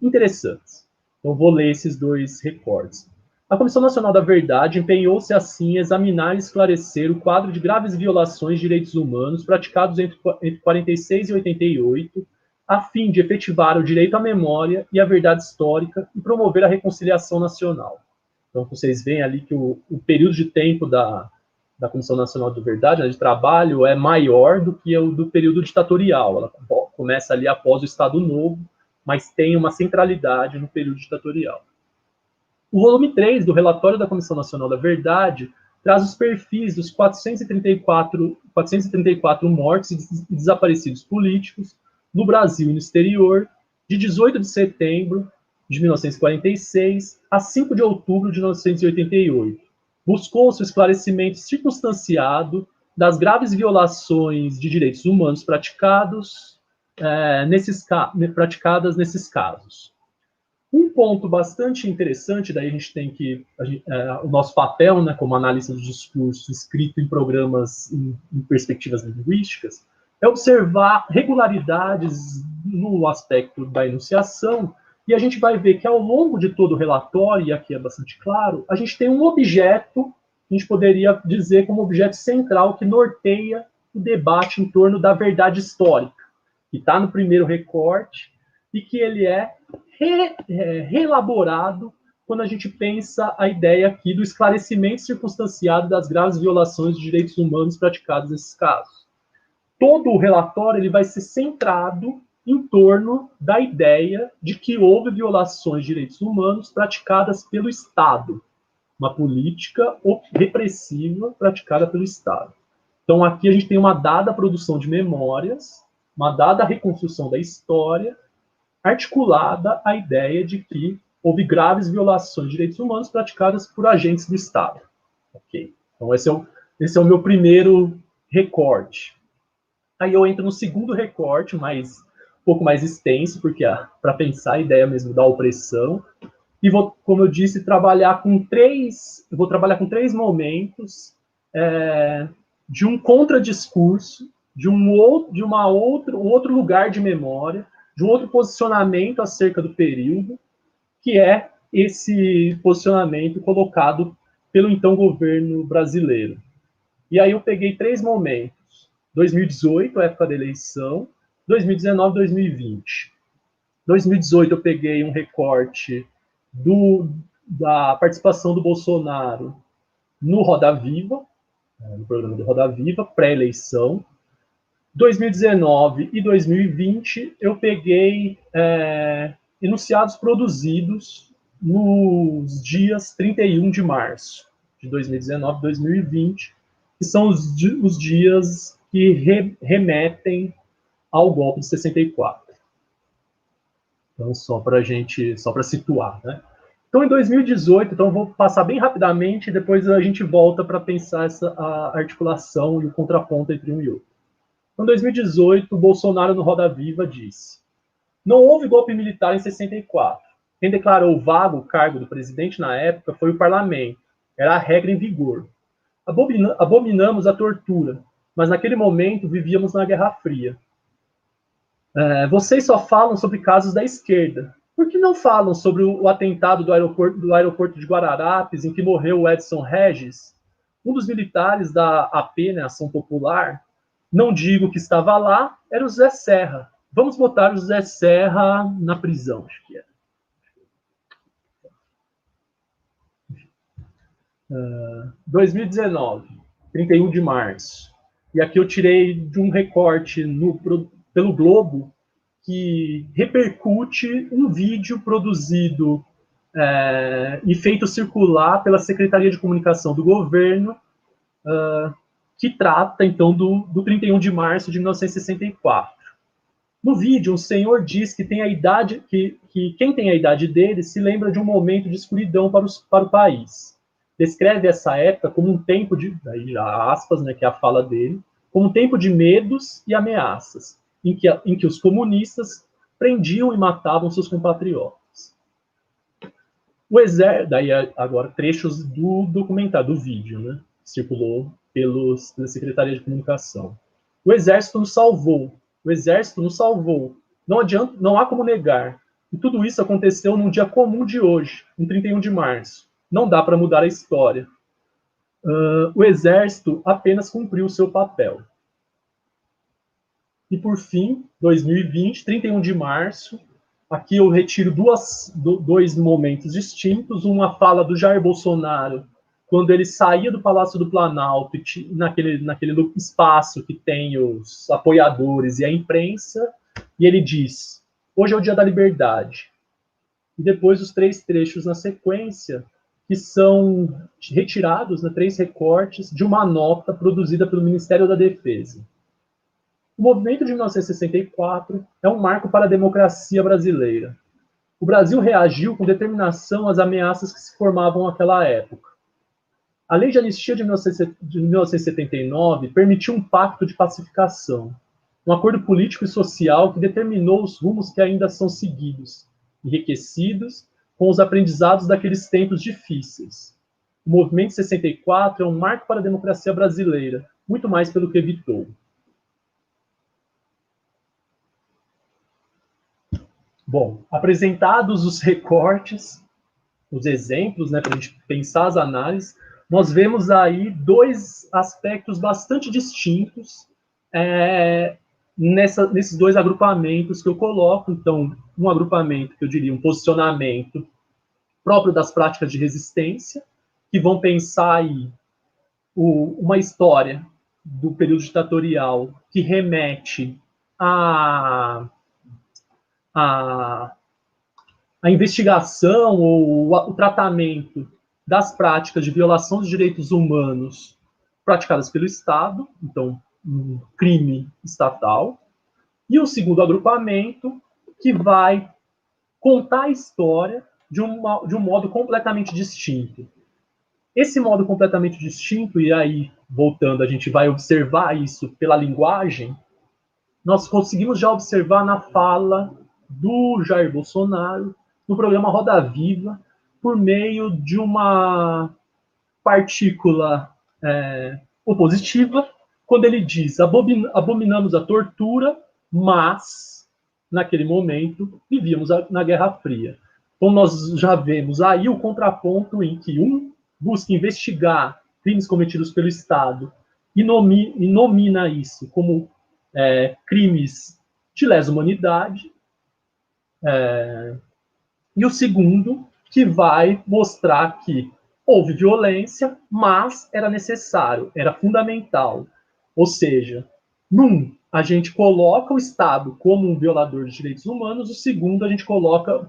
interessantes. Então, vou ler esses 2 recortes. A Comissão Nacional da Verdade empenhou-se, assim, em examinar e esclarecer o quadro de graves violações de direitos humanos praticados entre 46 e 88, a fim de efetivar o direito à memória e à verdade histórica e promover a reconciliação nacional. Então, vocês veem ali que o período de tempo da Comissão Nacional de Verdade, né, de trabalho, é maior do que o do período ditatorial. Ela começa ali após o Estado Novo, mas tem uma centralidade no período ditatorial. O volume 3 do relatório da Comissão Nacional da Verdade traz os perfis dos 434 mortos e desaparecidos políticos no Brasil e no exterior, de 18 de setembro de 1946 a 5 de outubro de 1988. Buscou-se o esclarecimento circunstanciado das graves violações de direitos humanos praticadas nesses casos. Um ponto bastante interessante, daí a gente tem que, o nosso papel, né, como analista do discurso escrito em programas em perspectivas linguísticas, é observar regularidades no aspecto da enunciação, e a gente vai ver que ao longo de todo o relatório, e aqui é bastante claro, a gente tem um objeto, a gente poderia dizer como objeto central que norteia o debate em torno da verdade histórica, que está no primeiro recorte, e que ele é reelaborado quando a gente pensa a ideia aqui do esclarecimento circunstanciado das graves violações de direitos humanos praticados nesses casos. Todo o relatório ele vai ser centrado em torno da ideia de que houve violações de direitos humanos praticadas pelo Estado, uma política repressiva praticada pelo Estado. Então, aqui a gente tem uma dada produção de memórias, uma dada reconstrução da história, articulada à ideia de que houve graves violações de direitos humanos praticadas por agentes do Estado. Okay? Então, esse é o meu primeiro recorte. Aí eu entro no segundo recorte, um pouco mais extenso, porque para pensar a ideia mesmo da opressão, e vou, como eu disse, trabalhar com três momentos de um contradiscurso, de um outro lugar de memória, de um outro posicionamento acerca do período, que é esse posicionamento colocado pelo então governo brasileiro. E aí eu peguei 3 momentos: 2018, época da eleição, 2019 e 2020. 2018 eu peguei um recorte da participação do Bolsonaro no Roda Viva, no programa do Roda Viva, pré-eleição. 2019 e 2020 eu peguei enunciados produzidos nos dias 31 de março de 2019 e 2020, que são os dias que remetem ao golpe de 64. Então, só para situar, né? Então, em 2018, eu vou passar bem rapidamente, e depois a gente volta para pensar a articulação e o contraponto entre um e outro. Em 2018, o Bolsonaro, no Roda Viva, disse: não houve golpe militar em 64. Quem declarou vago o cargo do presidente na época foi o parlamento. Era a regra em vigor. Abominamos a tortura, mas naquele momento vivíamos na Guerra Fria. Vocês só falam sobre casos da esquerda. Por que não falam sobre o atentado do aeroporto de Guararapes, em que morreu o Edson Regis? Um dos militares da AP, né, Ação Popular, não digo que estava lá, era o José Serra. Vamos botar o José Serra na prisão, acho que era. 2019, 31 de março. E aqui eu tirei de um recorte pelo Globo, que repercute um vídeo produzido e feito circular pela Secretaria de Comunicação do Governo, que trata, então, do 31 de março de 1964. No vídeo, o senhor diz que tem a idade, que quem tem a idade dele se lembra de um momento de escuridão para o país. Descreve essa época como um tempo de, aí já aspas, né, que é a fala dele, como um tempo de medos e ameaças, em que os comunistas prendiam e matavam seus compatriotas. O exército, daí agora trechos do documentário, do vídeo, né, circulou pela Secretaria de Comunicação. O exército nos salvou. O exército nos salvou. Não adianta, não há como negar. E tudo isso aconteceu num dia comum de hoje, no 31 de março. Não dá para mudar a história. O exército apenas cumpriu o seu papel. E por fim, 2020, 31 de março, aqui eu retiro dois momentos distintos. Uma fala do Jair Bolsonaro, quando ele saía do Palácio do Planalto, naquele espaço que tem os apoiadores e a imprensa, e ele diz: hoje é o dia da liberdade. E depois os 3 trechos na sequência, que são retirados, né, 3 recortes de uma nota produzida pelo Ministério da Defesa. O movimento de 1964 é um marco para a democracia brasileira. O Brasil reagiu com determinação às ameaças que se formavam naquela época. A Lei de Anistia de 1979 permitiu um pacto de pacificação, um acordo político e social que determinou os rumos que ainda são seguidos, enriquecidos com os aprendizados daqueles tempos difíceis. O movimento 64 é um marco para a democracia brasileira, muito mais pelo que evitou. Bom, apresentados os recortes, os exemplos, né, para a gente pensar as análises, nós vemos aí 2 aspectos bastante distintos nesses 2 agrupamentos que eu coloco. Então, um agrupamento que eu diria um posicionamento próprio das práticas de resistência, que vão pensar aí uma história do período ditatorial que remete a investigação ou o tratamento das práticas de violação dos direitos humanos praticadas pelo Estado, então, um crime estatal. E o segundo agrupamento, que vai contar a história de um modo completamente distinto. Esse modo completamente distinto, e aí, voltando, a gente vai observar isso pela linguagem, nós conseguimos já observar na fala do Jair Bolsonaro, no programa Roda Viva, por meio de uma partícula opositiva, quando ele diz: abominamos a tortura, mas, naquele momento, vivíamos na Guerra Fria. Então, nós já vemos aí o contraponto em que um busca investigar crimes cometidos pelo Estado e nomina isso como crimes de lesa humanidade, e o segundo, que vai mostrar que houve violência, mas era necessário, era fundamental. Ou seja, num, a gente coloca o Estado como um violador de direitos humanos, o segundo, a gente coloca...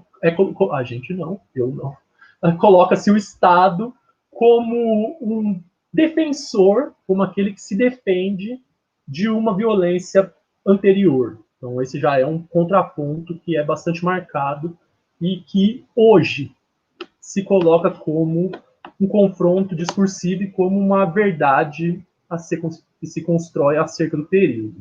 a gente não, eu não. Coloca-se o Estado como um defensor, como aquele que se defende de uma violência anterior. Então, esse já é um contraponto que é bastante marcado e que hoje se coloca como um confronto discursivo e como uma verdade que se constrói acerca do período.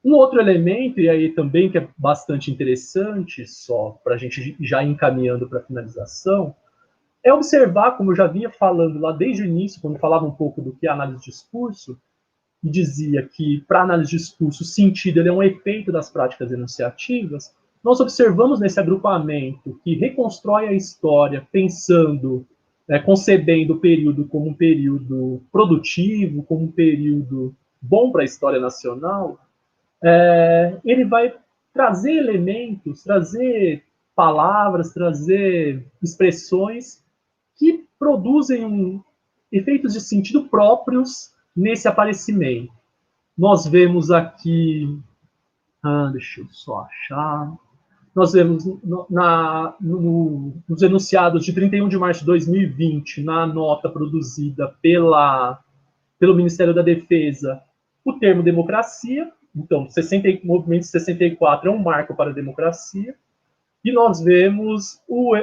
Um outro elemento, e aí também que é bastante interessante, só para a gente já ir encaminhando para a finalização, é observar, como eu já vinha falando lá desde o início, quando falava um pouco do que é análise de discurso, e dizia que, para análise de discurso, o sentido ele é um efeito das práticas enunciativas, nós observamos nesse agrupamento que reconstrói a história pensando, concebendo o período como um período produtivo, como um período bom para a história nacional, ele vai trazer elementos, trazer palavras, trazer expressões que produzem efeitos de sentido próprios nesse aparecimento. Nós vemos aqui... deixa eu só achar... Nós vemos nos enunciados de 31 de março de 2020, na nota produzida pela pelo Ministério da Defesa o termo democracia. Então, o movimento de 64 é um marco para a democracia. E nós vemos o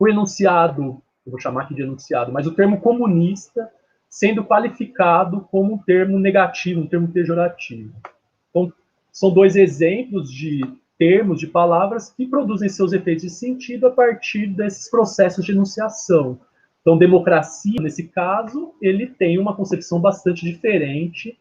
enunciado, eu vou chamar aqui de enunciado, mas o termo comunista sendo qualificado como um termo negativo, um termo pejorativo. Então, são dois exemplos de termos, de palavras que produzem seus efeitos de sentido a partir desses processos de enunciação. Então, democracia, nesse caso, ele tem uma concepção bastante diferente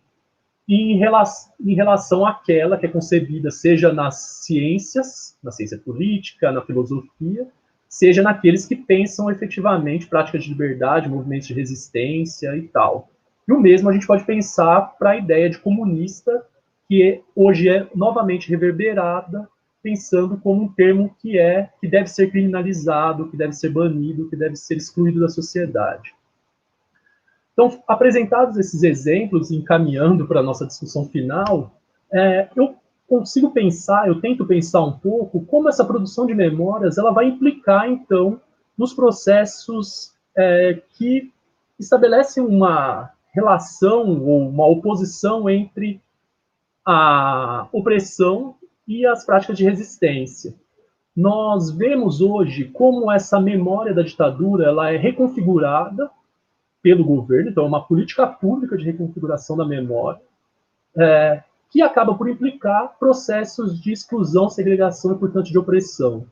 em relação àquela que é concebida, seja nas ciências, na ciência política, na filosofia, seja naqueles que pensam efetivamente práticas de liberdade, movimentos de resistência e tal. E o mesmo a gente pode pensar para a ideia de comunista, que hoje é novamente reverberada, pensando como um termo que deve ser criminalizado, que deve ser banido, que deve ser excluído da sociedade. Então, apresentados esses exemplos, encaminhando para a nossa discussão final, eu consigo pensar, eu tento pensar um pouco como essa produção de memórias ela vai implicar, então, nos processos que estabelecem uma relação ou uma oposição entre a opressão e as práticas de resistência. Nós vemos hoje como essa memória da ditadura ela é reconfigurada pelo governo, então é uma política pública de reconfiguração da memória, que acaba por implicar processos de exclusão, segregação e, portanto, de opressão.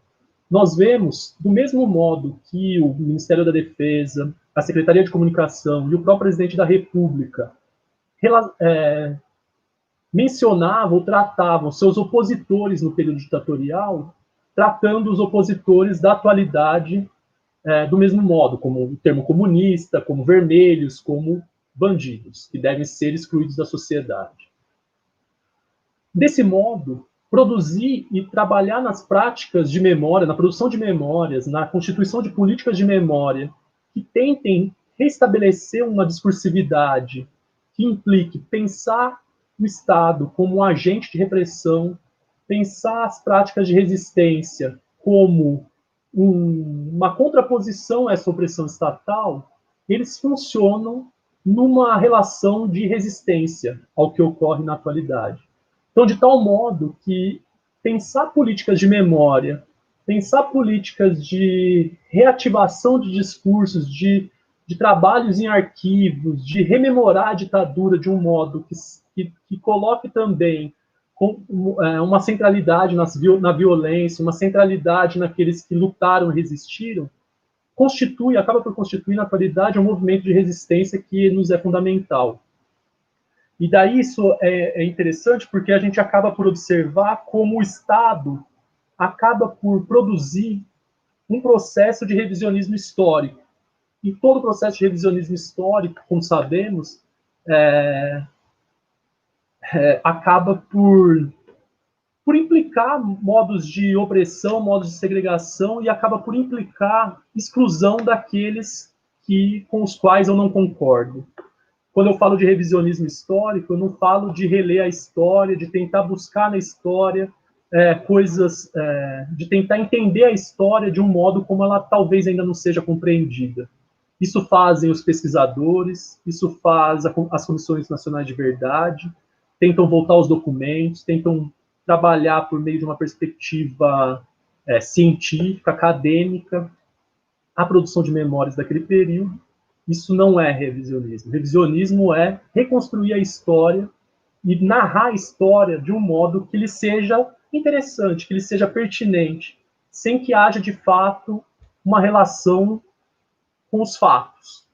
Nós vemos, do mesmo modo que o Ministério da Defesa, a Secretaria de Comunicação e o próprio presidente da República mencionavam ou tratavam seus opositores no período ditatorial, tratando os opositores da atualidade do mesmo modo, como o termo comunista, como vermelhos, como bandidos, que devem ser excluídos da sociedade. Desse modo, produzir e trabalhar nas práticas de memória, na produção de memórias, na constituição de políticas de memória, que tentem restabelecer uma discursividade que implique pensar o Estado como um agente de repressão, pensar as práticas de resistência como uma contraposição a essa opressão estatal, eles funcionam numa relação de resistência ao que ocorre na atualidade. Então, de tal modo que pensar políticas de memória, pensar políticas de reativação de discursos, de trabalhos em arquivos, de rememorar a ditadura de um modo que coloque também uma centralidade na violência, uma centralidade naqueles que lutaram e resistiram, acaba por constituir, na atualidade, um movimento de resistência que nos é fundamental. E daí isso é interessante porque a gente acaba por observar como o Estado acaba por produzir um processo de revisionismo histórico. E todo o processo de revisionismo histórico, como sabemos, acaba por implicar modos de opressão, modos de segregação, e acaba por implicar exclusão daqueles com os quais eu não concordo. Quando eu falo de revisionismo histórico, eu não falo de reler a história, de tentar buscar na história coisas, de tentar entender a história de um modo como ela talvez ainda não seja compreendida. Isso fazem os pesquisadores, isso faz as comissões nacionais de verdade, tentam voltar aos documentos, tentam trabalhar por meio de uma perspectiva científica, acadêmica, a produção de memórias daquele período. Isso não é revisionismo. Revisionismo é reconstruir a história e narrar a história de um modo que lhe seja interessante, que lhe seja pertinente, sem que haja, de fato, uma relação com os fatos.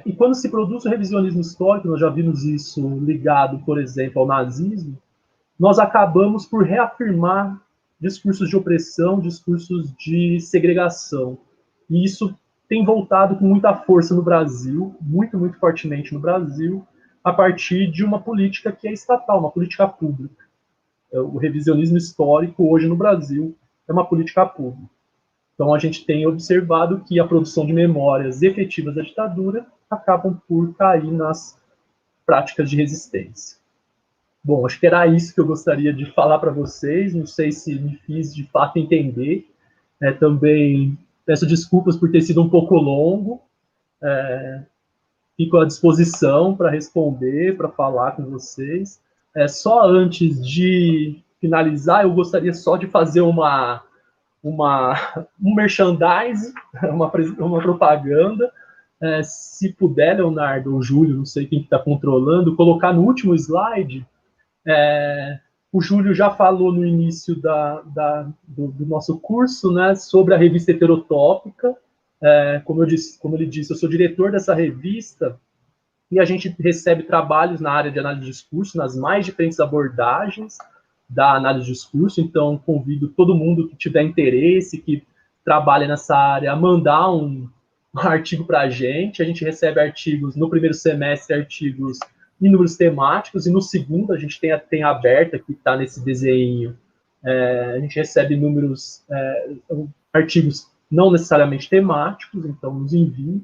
E quando se produz o revisionismo histórico, nós já vimos isso ligado, por exemplo, ao nazismo, nós acabamos por reafirmar discursos de opressão, discursos de segregação. E isso tem voltado com muita força no Brasil, muito, muito fortemente no Brasil, a partir de uma política que é estatal, uma política pública. O revisionismo histórico, hoje no Brasil, é uma política pública. Então, a gente tem observado que a produção de memórias efetivas da ditadura acabam por cair nas práticas de resistência. Bom, acho que era isso que eu gostaria de falar para vocês. Não sei se me fiz, de fato, entender. Também peço desculpas por ter sido um pouco longo. fico à disposição para responder, para falar com vocês. Só antes de finalizar, eu gostaria só de fazer um merchandising, uma propaganda. Se puder, Leonardo ou Júlio, não sei quem está controlando, colocar no último slide. O Júlio já falou no início do nosso curso, né, sobre a revista Heterotópica. Como ele disse, eu sou diretor dessa revista e a gente recebe trabalhos na área de análise de discurso, nas mais diferentes abordagens da análise de discurso. Então, convido todo mundo que tiver interesse, que trabalha nessa área, a mandar um artigo para a gente. A gente recebe artigos no primeiro semestre, artigos em números temáticos, e no segundo a gente tem aberta, que está nesse desenho, a gente recebe números, artigos não necessariamente temáticos, então nos enviem.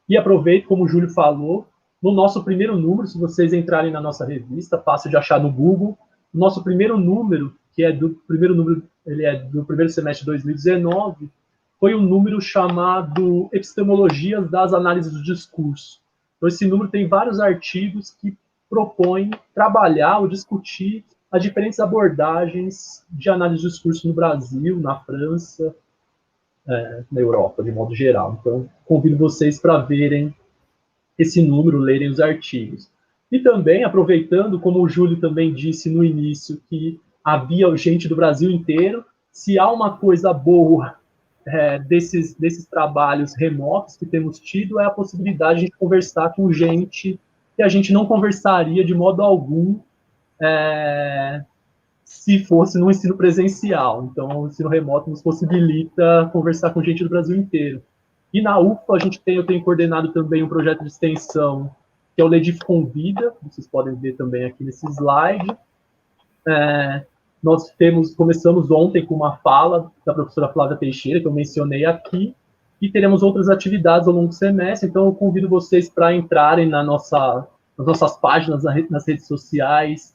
E aproveito, como o Júlio falou, no nosso primeiro número, se vocês entrarem na nossa revista, fácil de achar no Google, o nosso primeiro número, que é do primeiro semestre de 2019, foi um número chamado Epistemologias das Análises do Discurso. Então, esse número tem vários artigos que propõem trabalhar ou discutir as diferentes abordagens de análise de discurso no Brasil, na França, na Europa, de modo geral. Então, convido vocês para verem esse número, lerem os artigos. E também, aproveitando, como o Júlio também disse no início, que havia gente do Brasil inteiro, se há uma coisa boa desses trabalhos remotos que temos tido, é a possibilidade de conversar com gente que a gente não conversaria de modo algum se fosse no ensino presencial. Então, o ensino remoto nos possibilita conversar com gente do Brasil inteiro. E na UFA, eu tenho coordenado também um projeto de extensão, que é o Ledif Convida, vocês podem ver também aqui nesse slide. Nós começamos ontem com uma fala da professora Flávia Teixeira, que eu mencionei aqui, e teremos outras atividades ao longo do semestre. Então, eu convido vocês para entrarem nas nossas páginas, nas redes sociais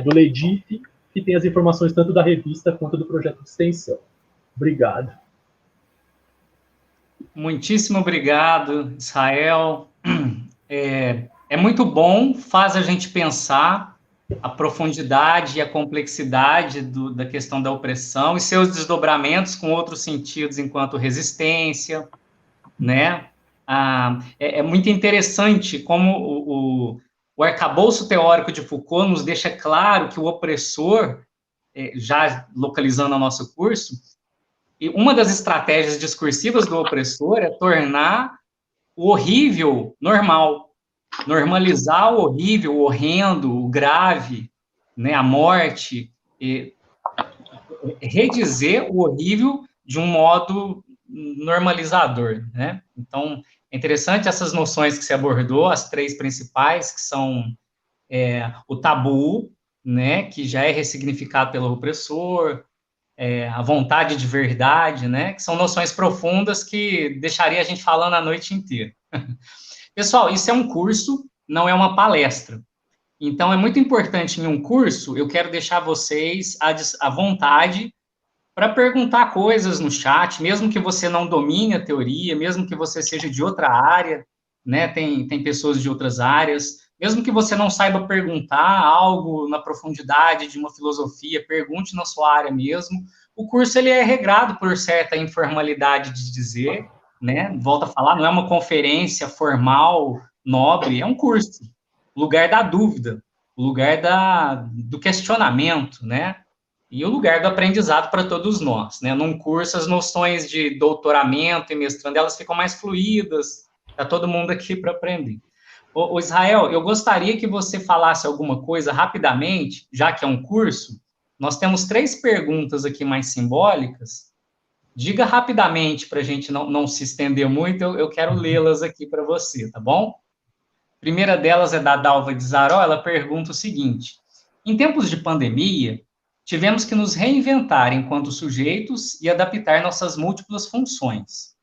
do Ledif, que tem as informações tanto da revista quanto do projeto de extensão. Obrigado. Muitíssimo obrigado, Israel. É muito bom, faz a gente pensar a profundidade e a complexidade da questão da opressão e seus desdobramentos com outros sentidos enquanto resistência, né? É muito interessante como o arcabouço teórico de Foucault nos deixa claro que o opressor, já localizando o nosso curso, e uma das estratégias discursivas do opressor é tornar o horrível normal, normalizar o horrível, o horrendo, o grave, né, a morte, e redizer o horrível de um modo normalizador, né? Então, é interessante essas noções que você abordou, as três principais, que são o tabu, né, que já é ressignificado pelo opressor, a vontade de verdade, né, que são noções profundas que deixaria a gente falando a noite inteira. Pessoal, isso é um curso, não é uma palestra. Então, é muito importante em um curso, eu quero deixar vocês à vontade para perguntar coisas no chat, mesmo que você não domine a teoria, mesmo que você seja de outra área, né, tem pessoas de outras áreas, mesmo que você não saiba perguntar algo na profundidade de uma filosofia, pergunte na sua área mesmo. O curso ele é regrado por certa informalidade de dizer, né? Volto a falar, não é uma conferência formal, nobre, é um curso. O lugar da dúvida, o lugar do questionamento, né? E o lugar do aprendizado para todos nós, né? Num curso, as noções de doutoramento e mestrando, elas ficam mais fluídas, está todo mundo aqui para aprender. Ô Israel, eu gostaria que você falasse alguma coisa rapidamente, já que é um curso. Nós temos 3 perguntas aqui mais simbólicas. Diga rapidamente, para a gente não se estender muito, eu quero lê-las aqui para você, tá bom? A primeira delas é da Dalva de Zaró, ela pergunta o seguinte: em tempos de pandemia, tivemos que nos reinventar enquanto sujeitos e adaptar nossas múltiplas funções.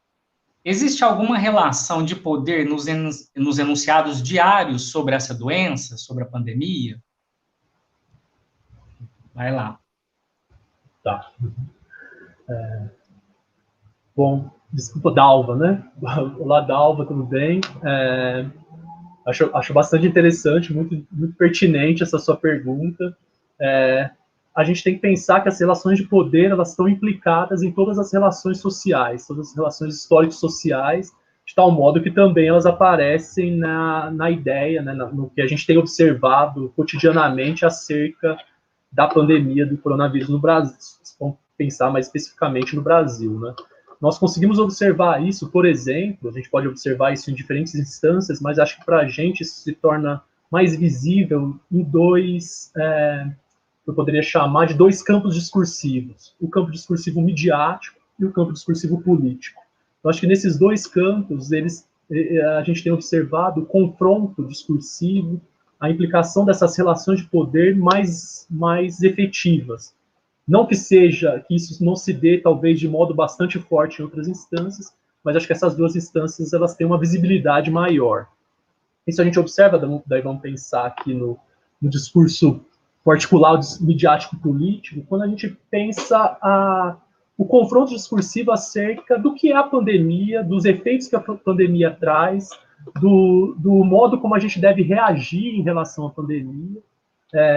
Existe alguma relação de poder nos enunciados diários sobre essa doença, sobre a pandemia? Vai lá. Tá. Bom, desculpa, Dalva, né? Olá, Dalva, tudo bem? Acho bastante interessante, muito, muito pertinente essa sua pergunta. A gente tem que pensar que as relações de poder, elas estão implicadas em todas as relações sociais, todas as relações históricos-sociais, de tal modo que também elas aparecem na ideia, né, no que a gente tem observado cotidianamente acerca da pandemia do coronavírus no Brasil. Vamos pensar mais especificamente no Brasil, né? Nós conseguimos observar isso, por exemplo, a gente pode observar isso em diferentes instâncias, mas acho que para a gente isso se torna mais visível em dois, eu poderia chamar de dois campos discursivos, o campo discursivo midiático e o campo discursivo político. Eu acho que nesses dois campos, a gente tem observado o confronto discursivo, a implicação dessas relações de poder mais efetivas. Não que isso não se dê, talvez, de modo bastante forte em outras instâncias, mas acho que essas duas instâncias, elas têm uma visibilidade maior. Isso a gente observa, daí vamos pensar aqui no discurso particular, midiático político, quando a gente pensa o confronto discursivo acerca do que é a pandemia, dos efeitos que a pandemia traz, do modo como a gente deve reagir em relação à pandemia.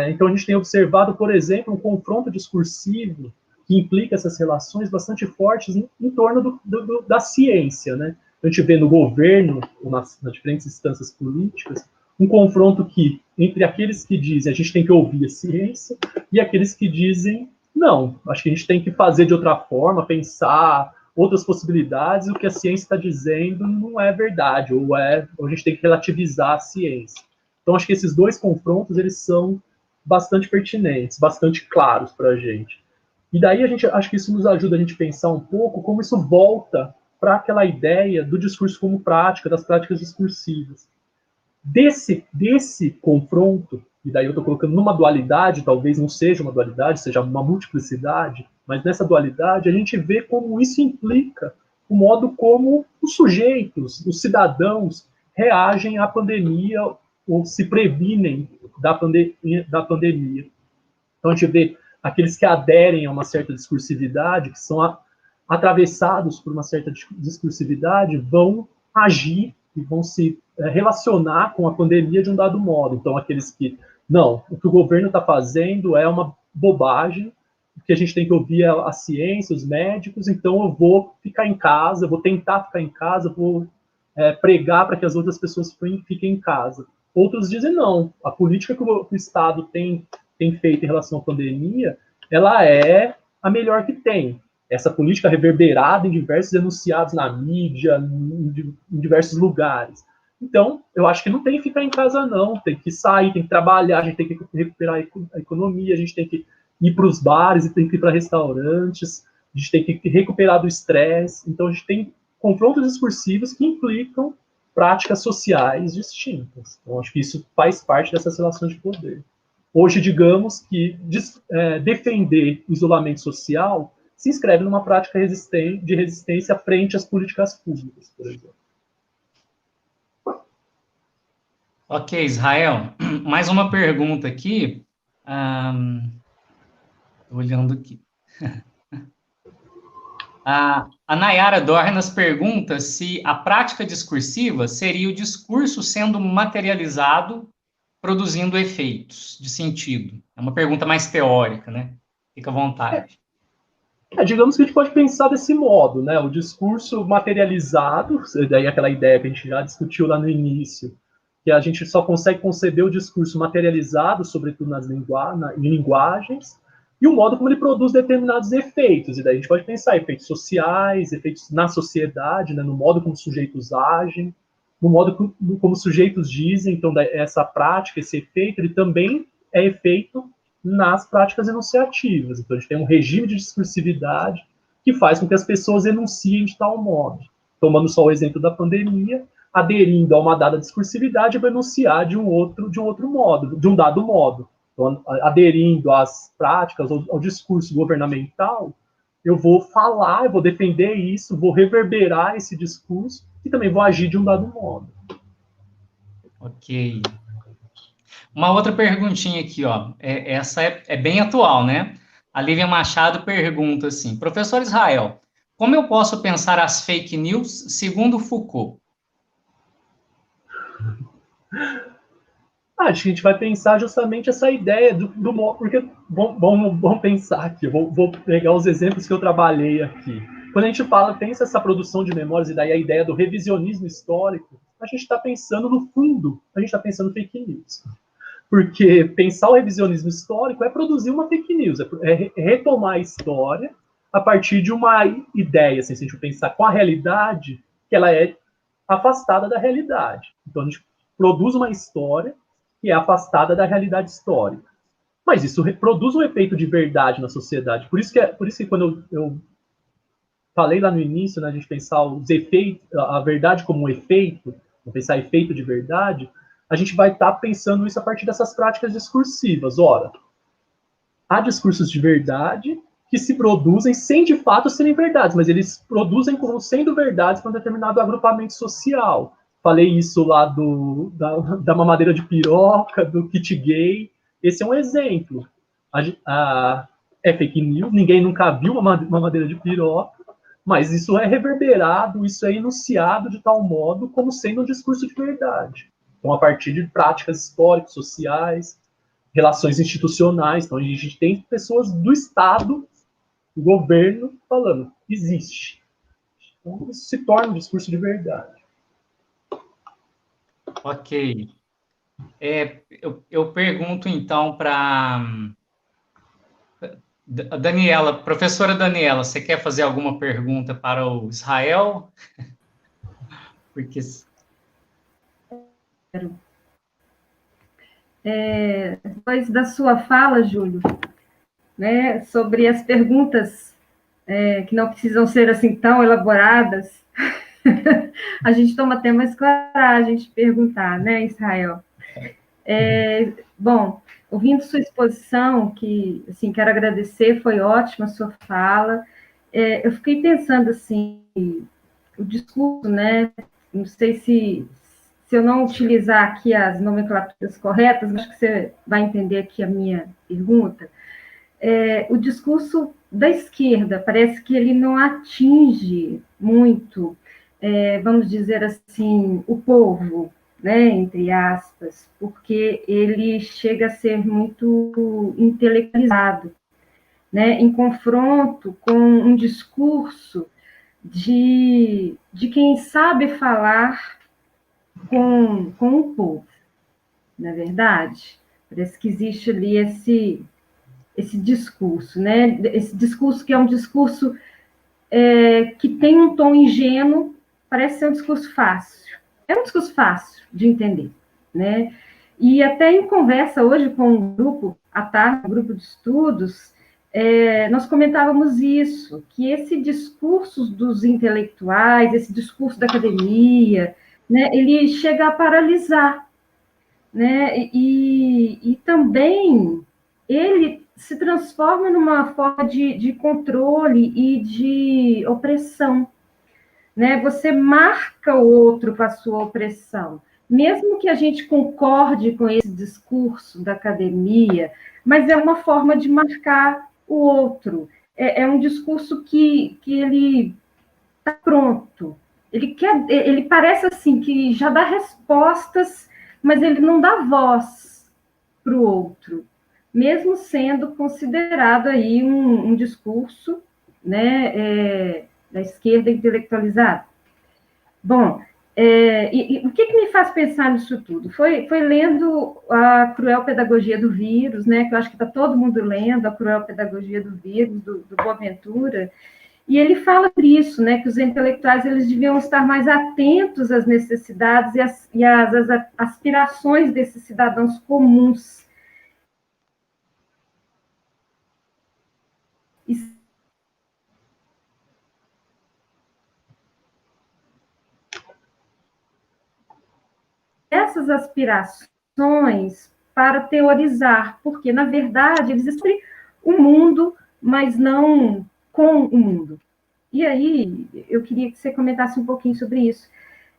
Então, a gente tem observado, por exemplo, um confronto discursivo que implica essas relações bastante fortes em torno da ciência, né? A gente vê no governo, nas diferentes instâncias políticas, um confronto entre aqueles que dizem a gente tem que ouvir a ciência e aqueles que dizem não, acho que a gente tem que fazer de outra forma, pensar outras possibilidades, o que a ciência está dizendo não é verdade, ou a gente tem que relativizar a ciência. Então, acho que esses dois confrontos, eles são bastante pertinentes, bastante claros para a gente. E daí, acho que isso nos ajuda a gente pensar um pouco como isso volta para aquela ideia do discurso como prática, das práticas discursivas. Desse confronto, e daí eu estou colocando numa dualidade, talvez não seja uma dualidade, seja uma multiplicidade, mas nessa dualidade a gente vê como isso implica o modo como os sujeitos, os cidadãos, reagem à pandemia ou se previnem da pandemia. Então a gente vê aqueles que aderem a uma certa discursividade, que são atravessados por uma certa discursividade, vão agir e vão se relacionar com a pandemia de um dado modo. Então, aqueles que, não, o que o governo está fazendo é uma bobagem, que a gente tem que ouvir a ciência, os médicos, então eu vou ficar em casa, vou tentar ficar em casa, vou pregar para que as outras pessoas fiquem em casa. Outros dizem, não, a política que o Estado tem feito em relação à pandemia, ela é a melhor que tem. Essa política reverberada em diversos enunciados na mídia, em diversos lugares. Então, eu acho que não tem que ficar em casa, não. Tem que sair, tem que trabalhar, a gente tem que recuperar a economia, a gente tem que ir para os bares, tem que ir para restaurantes, a gente tem que recuperar do estresse. Então, a gente tem confrontos discursivos que implicam práticas sociais distintas. Então, acho que isso faz parte dessas relações de poder. Hoje, digamos que defender o isolamento social se inscreve numa prática de resistência frente às políticas públicas, por exemplo. Ok, Israel. Mais uma pergunta aqui. Olhando aqui. A Nayara Dornas pergunta se a prática discursiva seria o discurso sendo materializado, produzindo efeitos de sentido. É uma pergunta mais teórica, né? Fica à vontade. Digamos que a gente pode pensar desse modo, né? O discurso materializado, daí aquela ideia que a gente já discutiu lá no início, que a gente só consegue conceber o discurso materializado, sobretudo em linguagens, e o modo como ele produz determinados efeitos. E daí a gente pode pensar efeitos sociais, efeitos na sociedade, né? No modo como os sujeitos agem, no modo como os sujeitos dizem. Então, essa prática, esse efeito, ele também é efeito nas práticas enunciativas. Então, a gente tem um regime de discursividade que faz com que as pessoas enunciem de tal modo. Tomando só o exemplo da pandemia, aderindo a uma dada discursividade, eu vou enunciar de um outro modo, de um dado modo. Então, aderindo às práticas, ao discurso governamental, eu vou falar, eu vou defender isso, vou reverberar esse discurso e também vou agir de um dado modo. Ok. Uma outra perguntinha aqui, ó. Essa é bem atual, né? A Lívia Machado pergunta assim: Professor Israel, como eu posso pensar as fake news segundo Foucault? Acho que a gente vai pensar justamente essa ideia porque vamos pensar aqui, vou pegar os exemplos que eu trabalhei aqui. Quando a gente pensa essa produção de memórias e daí a ideia do revisionismo histórico, a gente está pensando no fundo, a gente está pensando fake news. Porque pensar o revisionismo histórico é produzir uma fake news, é retomar a história a partir de uma ideia, assim, se a gente pensar com a realidade, que ela é afastada da realidade. Então a gente produz uma história que é afastada da realidade histórica. Mas isso produz um efeito de verdade na sociedade. Por isso que quando eu falei lá no início, né, a gente pensar os efeitos, a verdade como um efeito, pensar efeito de verdade, a gente vai estar pensando isso a partir dessas práticas discursivas. Ora, há discursos de verdade que se produzem sem de fato serem verdades, mas eles produzem como sendo verdades para um determinado agrupamento social. Falei isso lá da mamadeira de piroca, do kit gay. Esse é um exemplo. É fake news, ninguém nunca viu uma mamadeira de piroca, mas isso é reverberado, isso é enunciado de tal modo como sendo um discurso de verdade. Então, a partir de práticas históricas, sociais, relações institucionais. Então, a gente tem pessoas do Estado, do governo, falando, existe. Então, isso se torna um discurso de verdade. Ok. Eu pergunto, então, para Daniela, professora Daniela, você quer fazer alguma pergunta para o Israel? Porque... Depois da sua fala, Júlio, né, sobre as perguntas que não precisam ser assim tão elaboradas, a gente toma até mais coragem de perguntar, né, Israel? Bom, ouvindo sua exposição, que, assim, quero agradecer, foi ótima a sua fala. Eu fiquei pensando, assim, o discurso, né, não sei se eu não utilizar aqui as nomenclaturas corretas, mas acho que você vai entender aqui a minha pergunta. O discurso da esquerda parece que ele não atinge muito, vamos dizer assim, o povo, né, entre aspas, porque ele chega a ser muito intelectualizado, né, em confronto com um discurso de quem sabe falar com o povo, não é verdade? Parece que existe ali esse discurso, né? Esse discurso que é um discurso que tem um tom ingênuo, parece ser um discurso fácil. É um discurso fácil de entender, né? E até em conversa hoje com um grupo, à tarde, um grupo de estudos, nós comentávamos isso, que esse discurso dos intelectuais, esse discurso da academia, né, ele chega a paralisar, né? E também ele se transforma numa forma de controle e de opressão, né? Você marca o outro com a sua opressão, mesmo que a gente concorde com esse discurso da academia, mas é uma forma de marcar o outro. É um discurso que ele está pronto. Ele parece assim que já dá respostas, mas ele não dá voz para o outro, mesmo sendo considerado aí um discurso, né, da esquerda intelectualizada. Bom, o que me faz pensar nisso tudo? Foi lendo a Cruel Pedagogia do Vírus, né, que eu acho que está todo mundo lendo, a Cruel Pedagogia do Vírus, do Boaventura, e ele fala sobre isso, né, que os intelectuais eles deviam estar mais atentos às necessidades e às aspirações desses cidadãos comuns. Essas aspirações para teorizar, porque, na verdade, eles explicam o mundo, mas não com o mundo. E aí, eu queria que você comentasse um pouquinho sobre isso.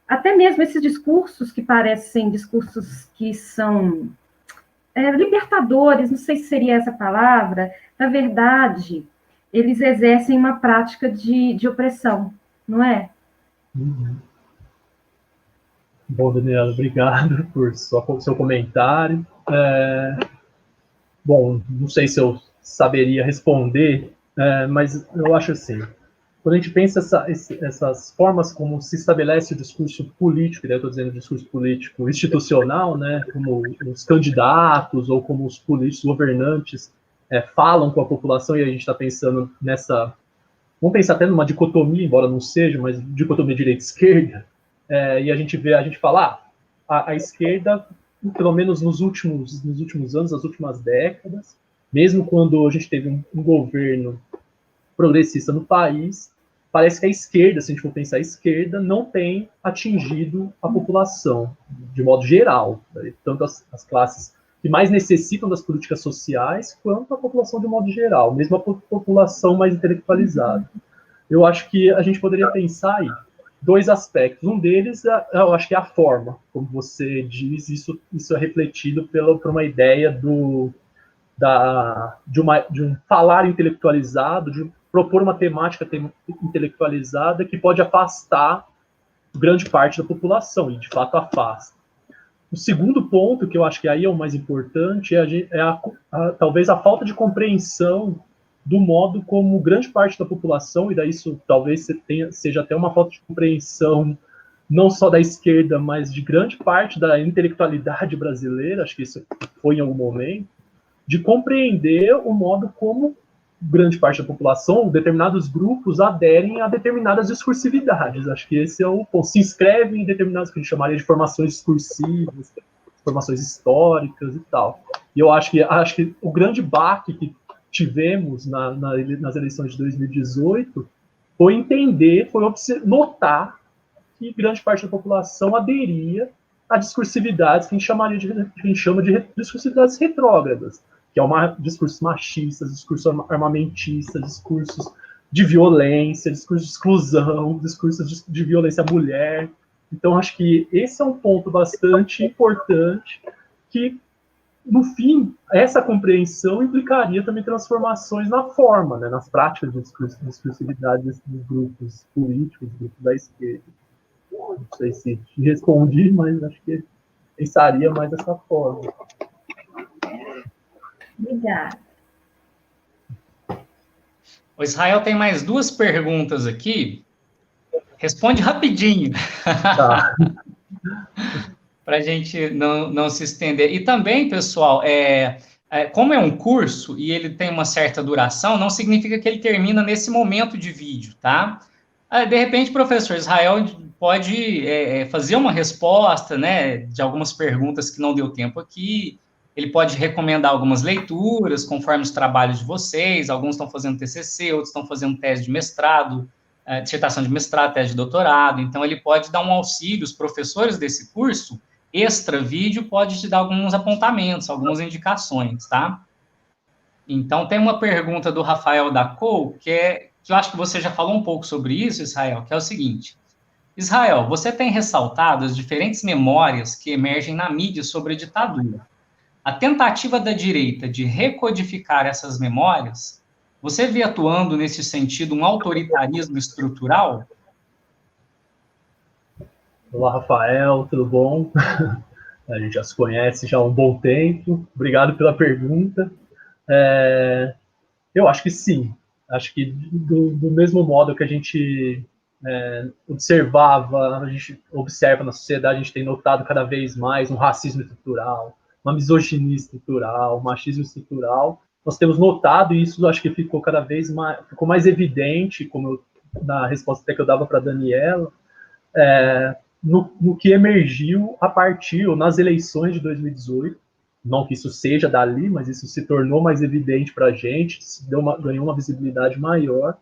Até mesmo esses discursos que parecem discursos que são libertadores, não sei se seria essa palavra, na verdade, eles exercem uma prática de opressão, não é? Uhum. Bom, Daniela, obrigado por seu comentário. Bom, não sei se eu saberia responder, mas eu acho assim, quando a gente pensa essas formas como se estabelece o discurso político, eu estou dizendo discurso político institucional, né, como os candidatos ou como os políticos governantes falam com a população, e a gente está pensando nessa, vamos pensar até numa dicotomia, embora não seja, mas dicotomia direita-esquerda, e a gente fala, a esquerda, pelo menos nos últimos anos, nas últimas décadas, mesmo quando a gente teve um governo progressista no país, parece que a esquerda, se a gente for pensar a esquerda, não tem atingido a população, de modo geral, né? Tanto as classes que mais necessitam das políticas sociais, quanto a população de modo geral, mesmo a população mais intelectualizada. Eu acho que a gente poderia pensar aí dois aspectos. Um deles, eu acho que é a forma, como você diz, isso é refletido por uma ideia de um falar intelectualizado, de propor uma temática intelectualizada que pode afastar grande parte da população, e de fato afasta. O segundo ponto, que eu acho que aí é o mais importante, talvez a falta de compreensão do modo como grande parte da população, e daí isso talvez seja até uma falta de compreensão não só da esquerda, mas de grande parte da intelectualidade brasileira, acho que isso foi em algum momento, de compreender o modo como grande parte da população, determinados grupos, aderem a determinadas discursividades. Acho que esse é o ponto. Se inscrevem em determinadas, que a gente chamaria de formações discursivas, formações históricas e tal. E eu acho que o grande baque que tivemos nas eleições de 2018 foi notar que grande parte da população aderia a discursividades que a gente chama de discursividades retrógradas, que é discursos machistas, discursos armamentistas, discursos de violência, discursos de exclusão, discursos de violência à mulher. Então, acho que esse é um ponto bastante importante que, no fim, essa compreensão implicaria também transformações na forma, né, nas práticas de discursividade dos grupos políticos, dos grupos da esquerda. Não sei se respondi, mas acho que pensaria mais dessa forma. Obrigada. O Israel tem mais duas perguntas aqui. Responde rapidinho. Tá. Para a gente não se estender. E também, pessoal, como é um curso e ele tem uma certa duração, não significa que ele termina nesse momento de vídeo, tá? De repente, professor Israel pode fazer uma resposta, né, de algumas perguntas que não deu tempo aqui. Ele pode recomendar algumas leituras, conforme os trabalhos de vocês. Alguns estão fazendo TCC, outros estão fazendo tese de mestrado, dissertação de mestrado, tese de doutorado. Então, ele pode dar um auxílio. Os professores desse curso, extra vídeo, pode te dar alguns apontamentos, algumas indicações, tá? Então, tem uma pergunta do Rafael Dacou, que eu acho que você já falou um pouco sobre isso, Israel, que é o seguinte. Israel, você tem ressaltado as diferentes memórias que emergem na mídia sobre a ditadura. A tentativa da direita de recodificar essas memórias, você vê atuando nesse sentido um autoritarismo estrutural? Olá, Rafael, tudo bom? A gente já se conhece já há um bom tempo. Obrigado pela pergunta. Eu acho que sim. Acho que do mesmo modo que a gente a gente observa na sociedade, a gente tem notado cada vez mais um racismo estrutural, uma misoginia estrutural, um machismo estrutural. Nós temos notado, e isso acho que ficou cada vez mais evidente, na resposta até que eu dava para a Daniela, no que emergiu a partir, ou nas eleições de 2018, não que isso seja dali, mas isso se tornou mais evidente para a gente, ganhou uma visibilidade maior,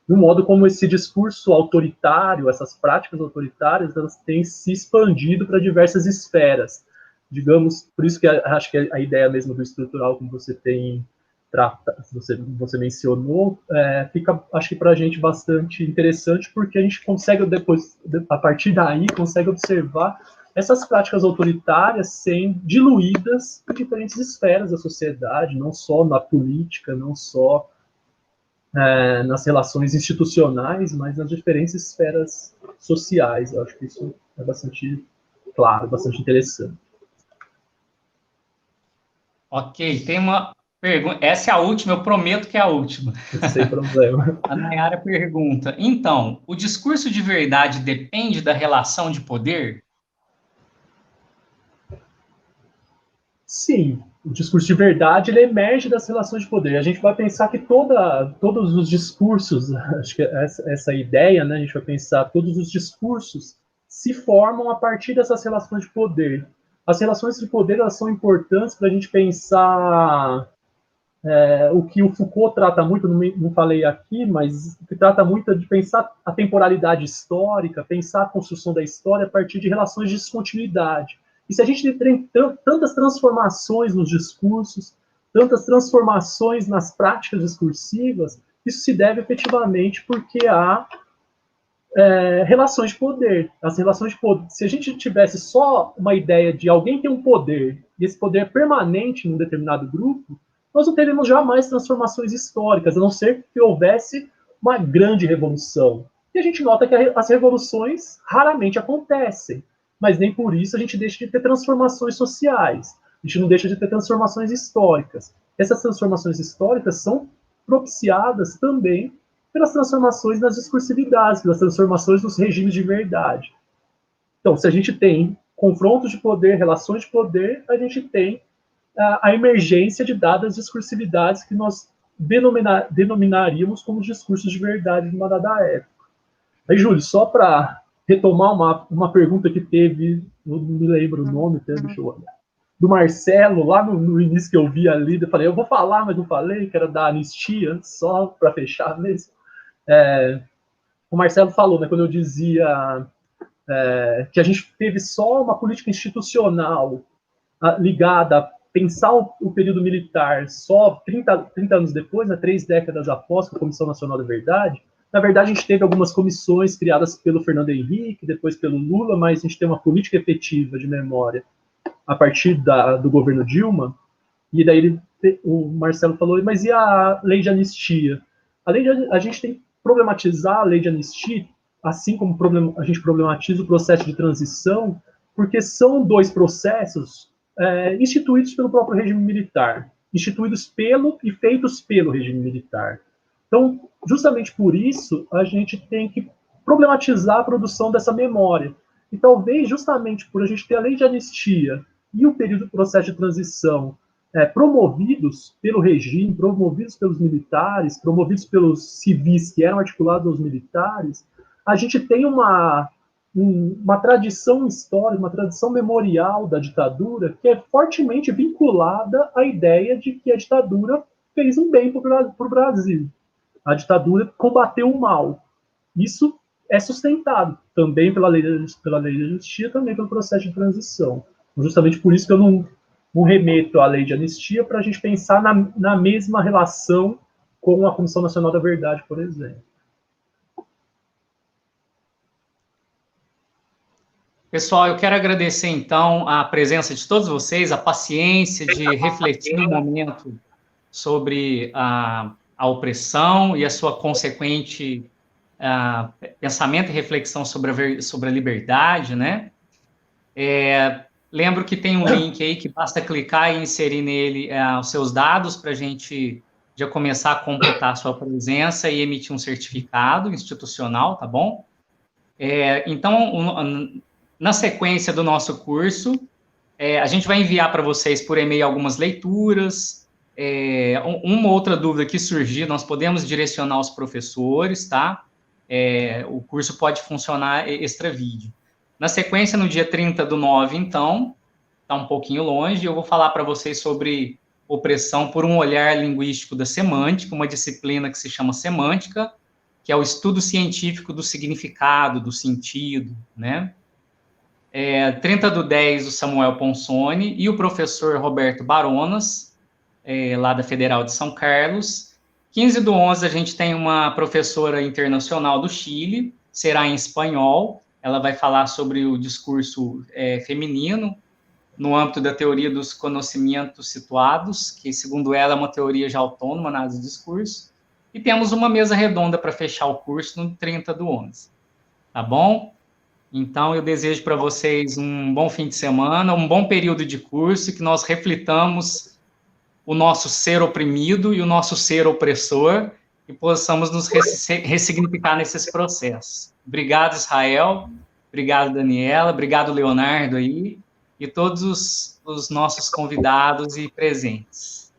no modo como esse discurso autoritário, essas práticas autoritárias, elas têm se expandido para diversas esferas. Digamos, por isso que acho que a ideia mesmo do estrutural, como você você mencionou, fica, acho que para a gente bastante interessante, porque a gente consegue depois, a partir daí, consegue observar essas práticas autoritárias sendo diluídas em diferentes esferas da sociedade, não só na política, não só nas relações institucionais, mas nas diferentes esferas sociais. Eu acho que isso é bastante claro, bastante interessante. Ok, tem uma pergunta. Essa é a última, eu prometo que é a última. Sem problema. A Nayara pergunta: então, o discurso de verdade depende da relação de poder? Sim, o discurso de verdade ele emerge das relações de poder. A gente vai pensar que todos os discursos, acho que essa ideia, né, a gente vai pensar todos os discursos se formam a partir dessas relações de poder. As relações de poder elas são importantes para a gente pensar o que o Foucault trata muito, não falei aqui, mas que trata muito de pensar a temporalidade histórica, pensar a construção da história a partir de relações de descontinuidade. E se a gente tem tantas transformações nos discursos, tantas transformações nas práticas discursivas, isso se deve efetivamente porque há relações de poder. As relações de poder. Se a gente tivesse só uma ideia de alguém tem um poder, e esse poder é permanente num determinado grupo, nós não teríamos jamais transformações históricas, a não ser que houvesse uma grande revolução. E a gente nota que as revoluções raramente acontecem, mas nem por isso a gente deixa de ter transformações sociais, a gente não deixa de ter transformações históricas. Essas transformações históricas são propiciadas também pelas transformações nas discursividades, pelas transformações nos regimes de verdade. Então, se a gente tem confrontos de poder, relações de poder, a gente tem a emergência de dadas discursividades que nós denominaríamos como discursos de verdade de uma dada época. Aí, Júlio, só para retomar uma pergunta que teve, não me lembro o nome, deixa eu olhar, do Marcelo, lá no início que eu vi ali, eu falei, eu vou falar, mas não falei, que era da anistia, só para fechar mesmo. O Marcelo falou, né, quando eu dizia que a gente teve só uma política institucional ligada a pensar o período militar só 30 anos depois, né, 3 décadas após a Comissão Nacional da Verdade. Na verdade, a gente teve algumas comissões criadas pelo Fernando Henrique, depois pelo Lula, mas a gente tem uma política efetiva de memória a partir do governo Dilma. E daí o Marcelo falou, mas e a lei de anistia? A gente tem que problematizar a lei de anistia, assim como a gente problematiza o processo de transição, porque são 2 processos instituídos pelo próprio regime militar, instituídos e feitos pelo regime militar. Então, justamente por isso, a gente tem que problematizar a produção dessa memória. E talvez, justamente por a gente ter a lei de anistia e o período do processo de transição promovidos pelo regime, promovidos pelos militares, promovidos pelos civis que eram articulados aos militares, a gente tem uma tradição histórica, uma tradição memorial da ditadura que é fortemente vinculada à ideia de que a ditadura fez um bem para o Brasil. A ditadura combateu o mal. Isso é sustentado também pela lei de anistia, também pelo processo de transição. Justamente por isso que eu não remeto à lei de anistia para a gente pensar na mesma relação com a Comissão Nacional da Verdade, por exemplo. Pessoal, eu quero agradecer, então, a presença de todos vocês, a paciência de refletir um momento sobre a opressão e a sua consequente pensamento e reflexão sobre a liberdade, né? Lembro que tem um link aí que basta clicar e inserir nele os seus dados para a gente já começar a computar a sua presença e emitir um certificado institucional, tá bom? Então, na sequência do nosso curso, a gente vai enviar para vocês por e-mail algumas leituras, uma outra dúvida que surgir, nós podemos direcionar os professores, tá? O curso pode funcionar extra vídeo. Na sequência, no dia 30/9, então, está um pouquinho longe, eu vou falar para vocês sobre opressão por um olhar linguístico da semântica, uma disciplina que se chama semântica, que é o estudo científico do significado, do sentido, né? 30/10, o Samuel Ponsoni e o professor Roberto Baronas, lá da Federal de São Carlos. 15/11, a gente tem uma professora internacional do Chile, será em espanhol, ela vai falar sobre o discurso feminino, no âmbito da teoria dos conhecimentos situados, que, segundo ela, é uma teoria já autônoma na análise do discurso. E temos uma mesa redonda para fechar o curso no 30/11. Tá bom? Então, eu desejo para vocês um bom fim de semana, um bom período de curso, que nós reflitamos o nosso ser oprimido e o nosso ser opressor, e possamos nos ressignificar nesses processos. Obrigado, Israel. Obrigado, Daniela. Obrigado, Leonardo aí. E todos os nossos convidados e presentes.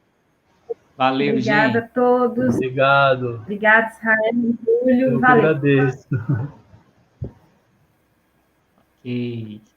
Valeu, Obrigada gente. a todos. Obrigado. Obrigada, Israel e Júlio. Eu que Valeu. agradeço. Ok.